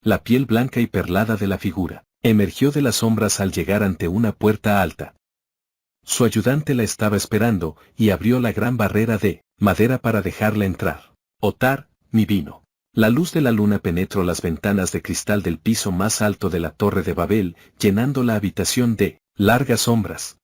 La piel blanca y perlada de la figura emergió de las sombras al llegar ante una puerta alta. Su ayudante la estaba esperando y abrió la gran barrera de madera para dejarla entrar. Ottar, mi vino. La luz de la luna penetró las ventanas de cristal del piso más alto de la Torre de Babel, llenando la habitación de largas sombras.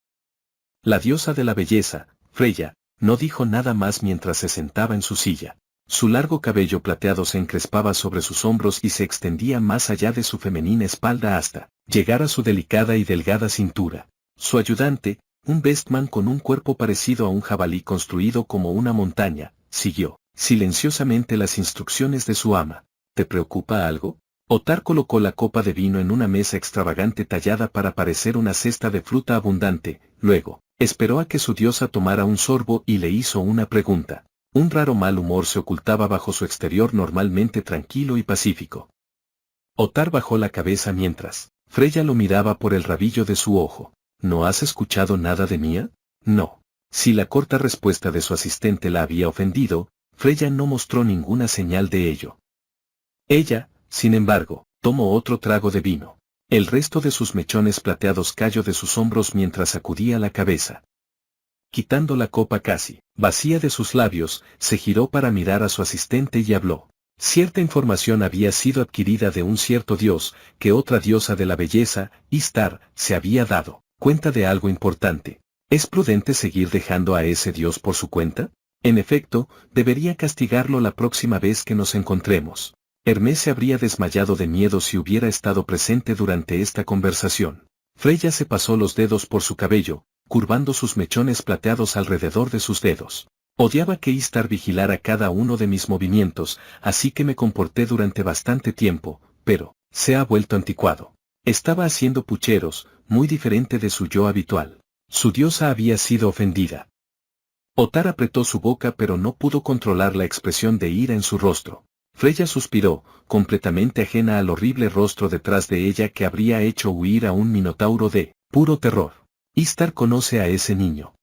La diosa de la belleza, Freya, no dijo nada más mientras se sentaba en su silla. Su largo cabello plateado se encrespaba sobre sus hombros y se extendía más allá de su femenina espalda hasta llegar a su delicada y delgada cintura. Su ayudante, un Bestman con un cuerpo parecido a un jabalí construido como una montaña, siguió silenciosamente las instrucciones de su ama. ¿Te preocupa algo? Ottar colocó la copa de vino en una mesa extravagante tallada para parecer una cesta de fruta abundante, luego, esperó a que su diosa tomara un sorbo y le hizo una pregunta. Un raro mal humor se ocultaba bajo su exterior normalmente tranquilo y pacífico. Ottar bajó la cabeza mientras Freya lo miraba por el rabillo de su ojo. ¿No has escuchado nada de Mía? No. Si la corta respuesta de su asistente la había ofendido, Freya no mostró ninguna señal de ello. Ella, sin embargo, tomó otro trago de vino. El resto de sus mechones plateados cayó de sus hombros mientras sacudía la cabeza. Quitando la copa casi vacía de sus labios, se giró para mirar a su asistente y habló. Cierta información había sido adquirida de un cierto dios, que otra diosa de la belleza, Istar, se había dado cuenta de algo importante. ¿Es prudente seguir dejando a ese dios por su cuenta? En efecto, debería castigarlo la próxima vez que nos encontremos. Hermes se habría desmayado de miedo si hubiera estado presente durante esta conversación. Freya se pasó los dedos por su cabello, curvando sus mechones plateados alrededor de sus dedos. Odiaba que Istar vigilara cada uno de mis movimientos, así que me comporté durante bastante tiempo, pero se ha vuelto anticuado. Estaba haciendo pucheros, muy diferente de su yo habitual. Su diosa había sido ofendida. Ottar apretó su boca pero no pudo controlar la expresión de ira en su rostro. Freya suspiró, completamente ajena al horrible rostro detrás de ella que habría hecho huir a un minotauro de puro terror. Istar conoce a ese niño.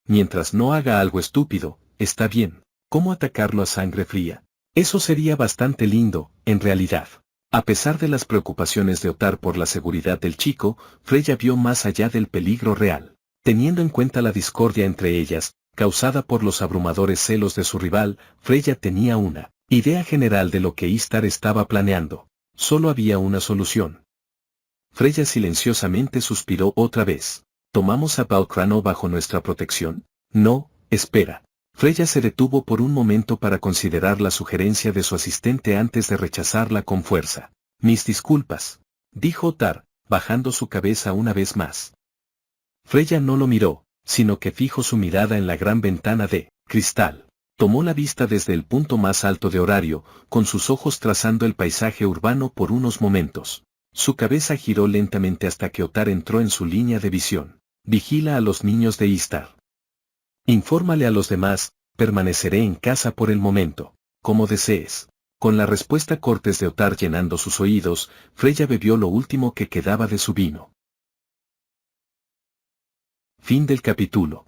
Mientras no haga algo estúpido, está bien. ¿Cómo atacarlo a sangre fría? Eso sería bastante lindo, en realidad. A pesar de las preocupaciones de Ottar por la seguridad del chico, Freya vio más allá del peligro real. Teniendo en cuenta la discordia entre ellas, causada por los abrumadores celos de su rival, Freya tenía una idea general de lo que Istar estaba planeando. Solo había una solución. Freya silenciosamente suspiró otra vez. ¿Tomamos a Balcrano bajo nuestra protección? No, espera. Freya se detuvo por un momento para considerar la sugerencia de su asistente antes de rechazarla con fuerza. Mis disculpas, dijo Ottar, bajando su cabeza una vez más. Freya no lo miró, sino que fijó su mirada en la gran ventana de cristal. Tomó la vista desde el punto más alto de Horario, con sus ojos trazando el paisaje urbano por unos momentos. Su cabeza giró lentamente hasta que Ottar entró en su línea de visión. Vigila a los niños de Istar. Infórmale a los demás, permaneceré en casa por el momento. Como desees. Con la respuesta cortés de Ottar llenando sus oídos, Freya bebió lo último que quedaba de su vino. Fin del capítulo.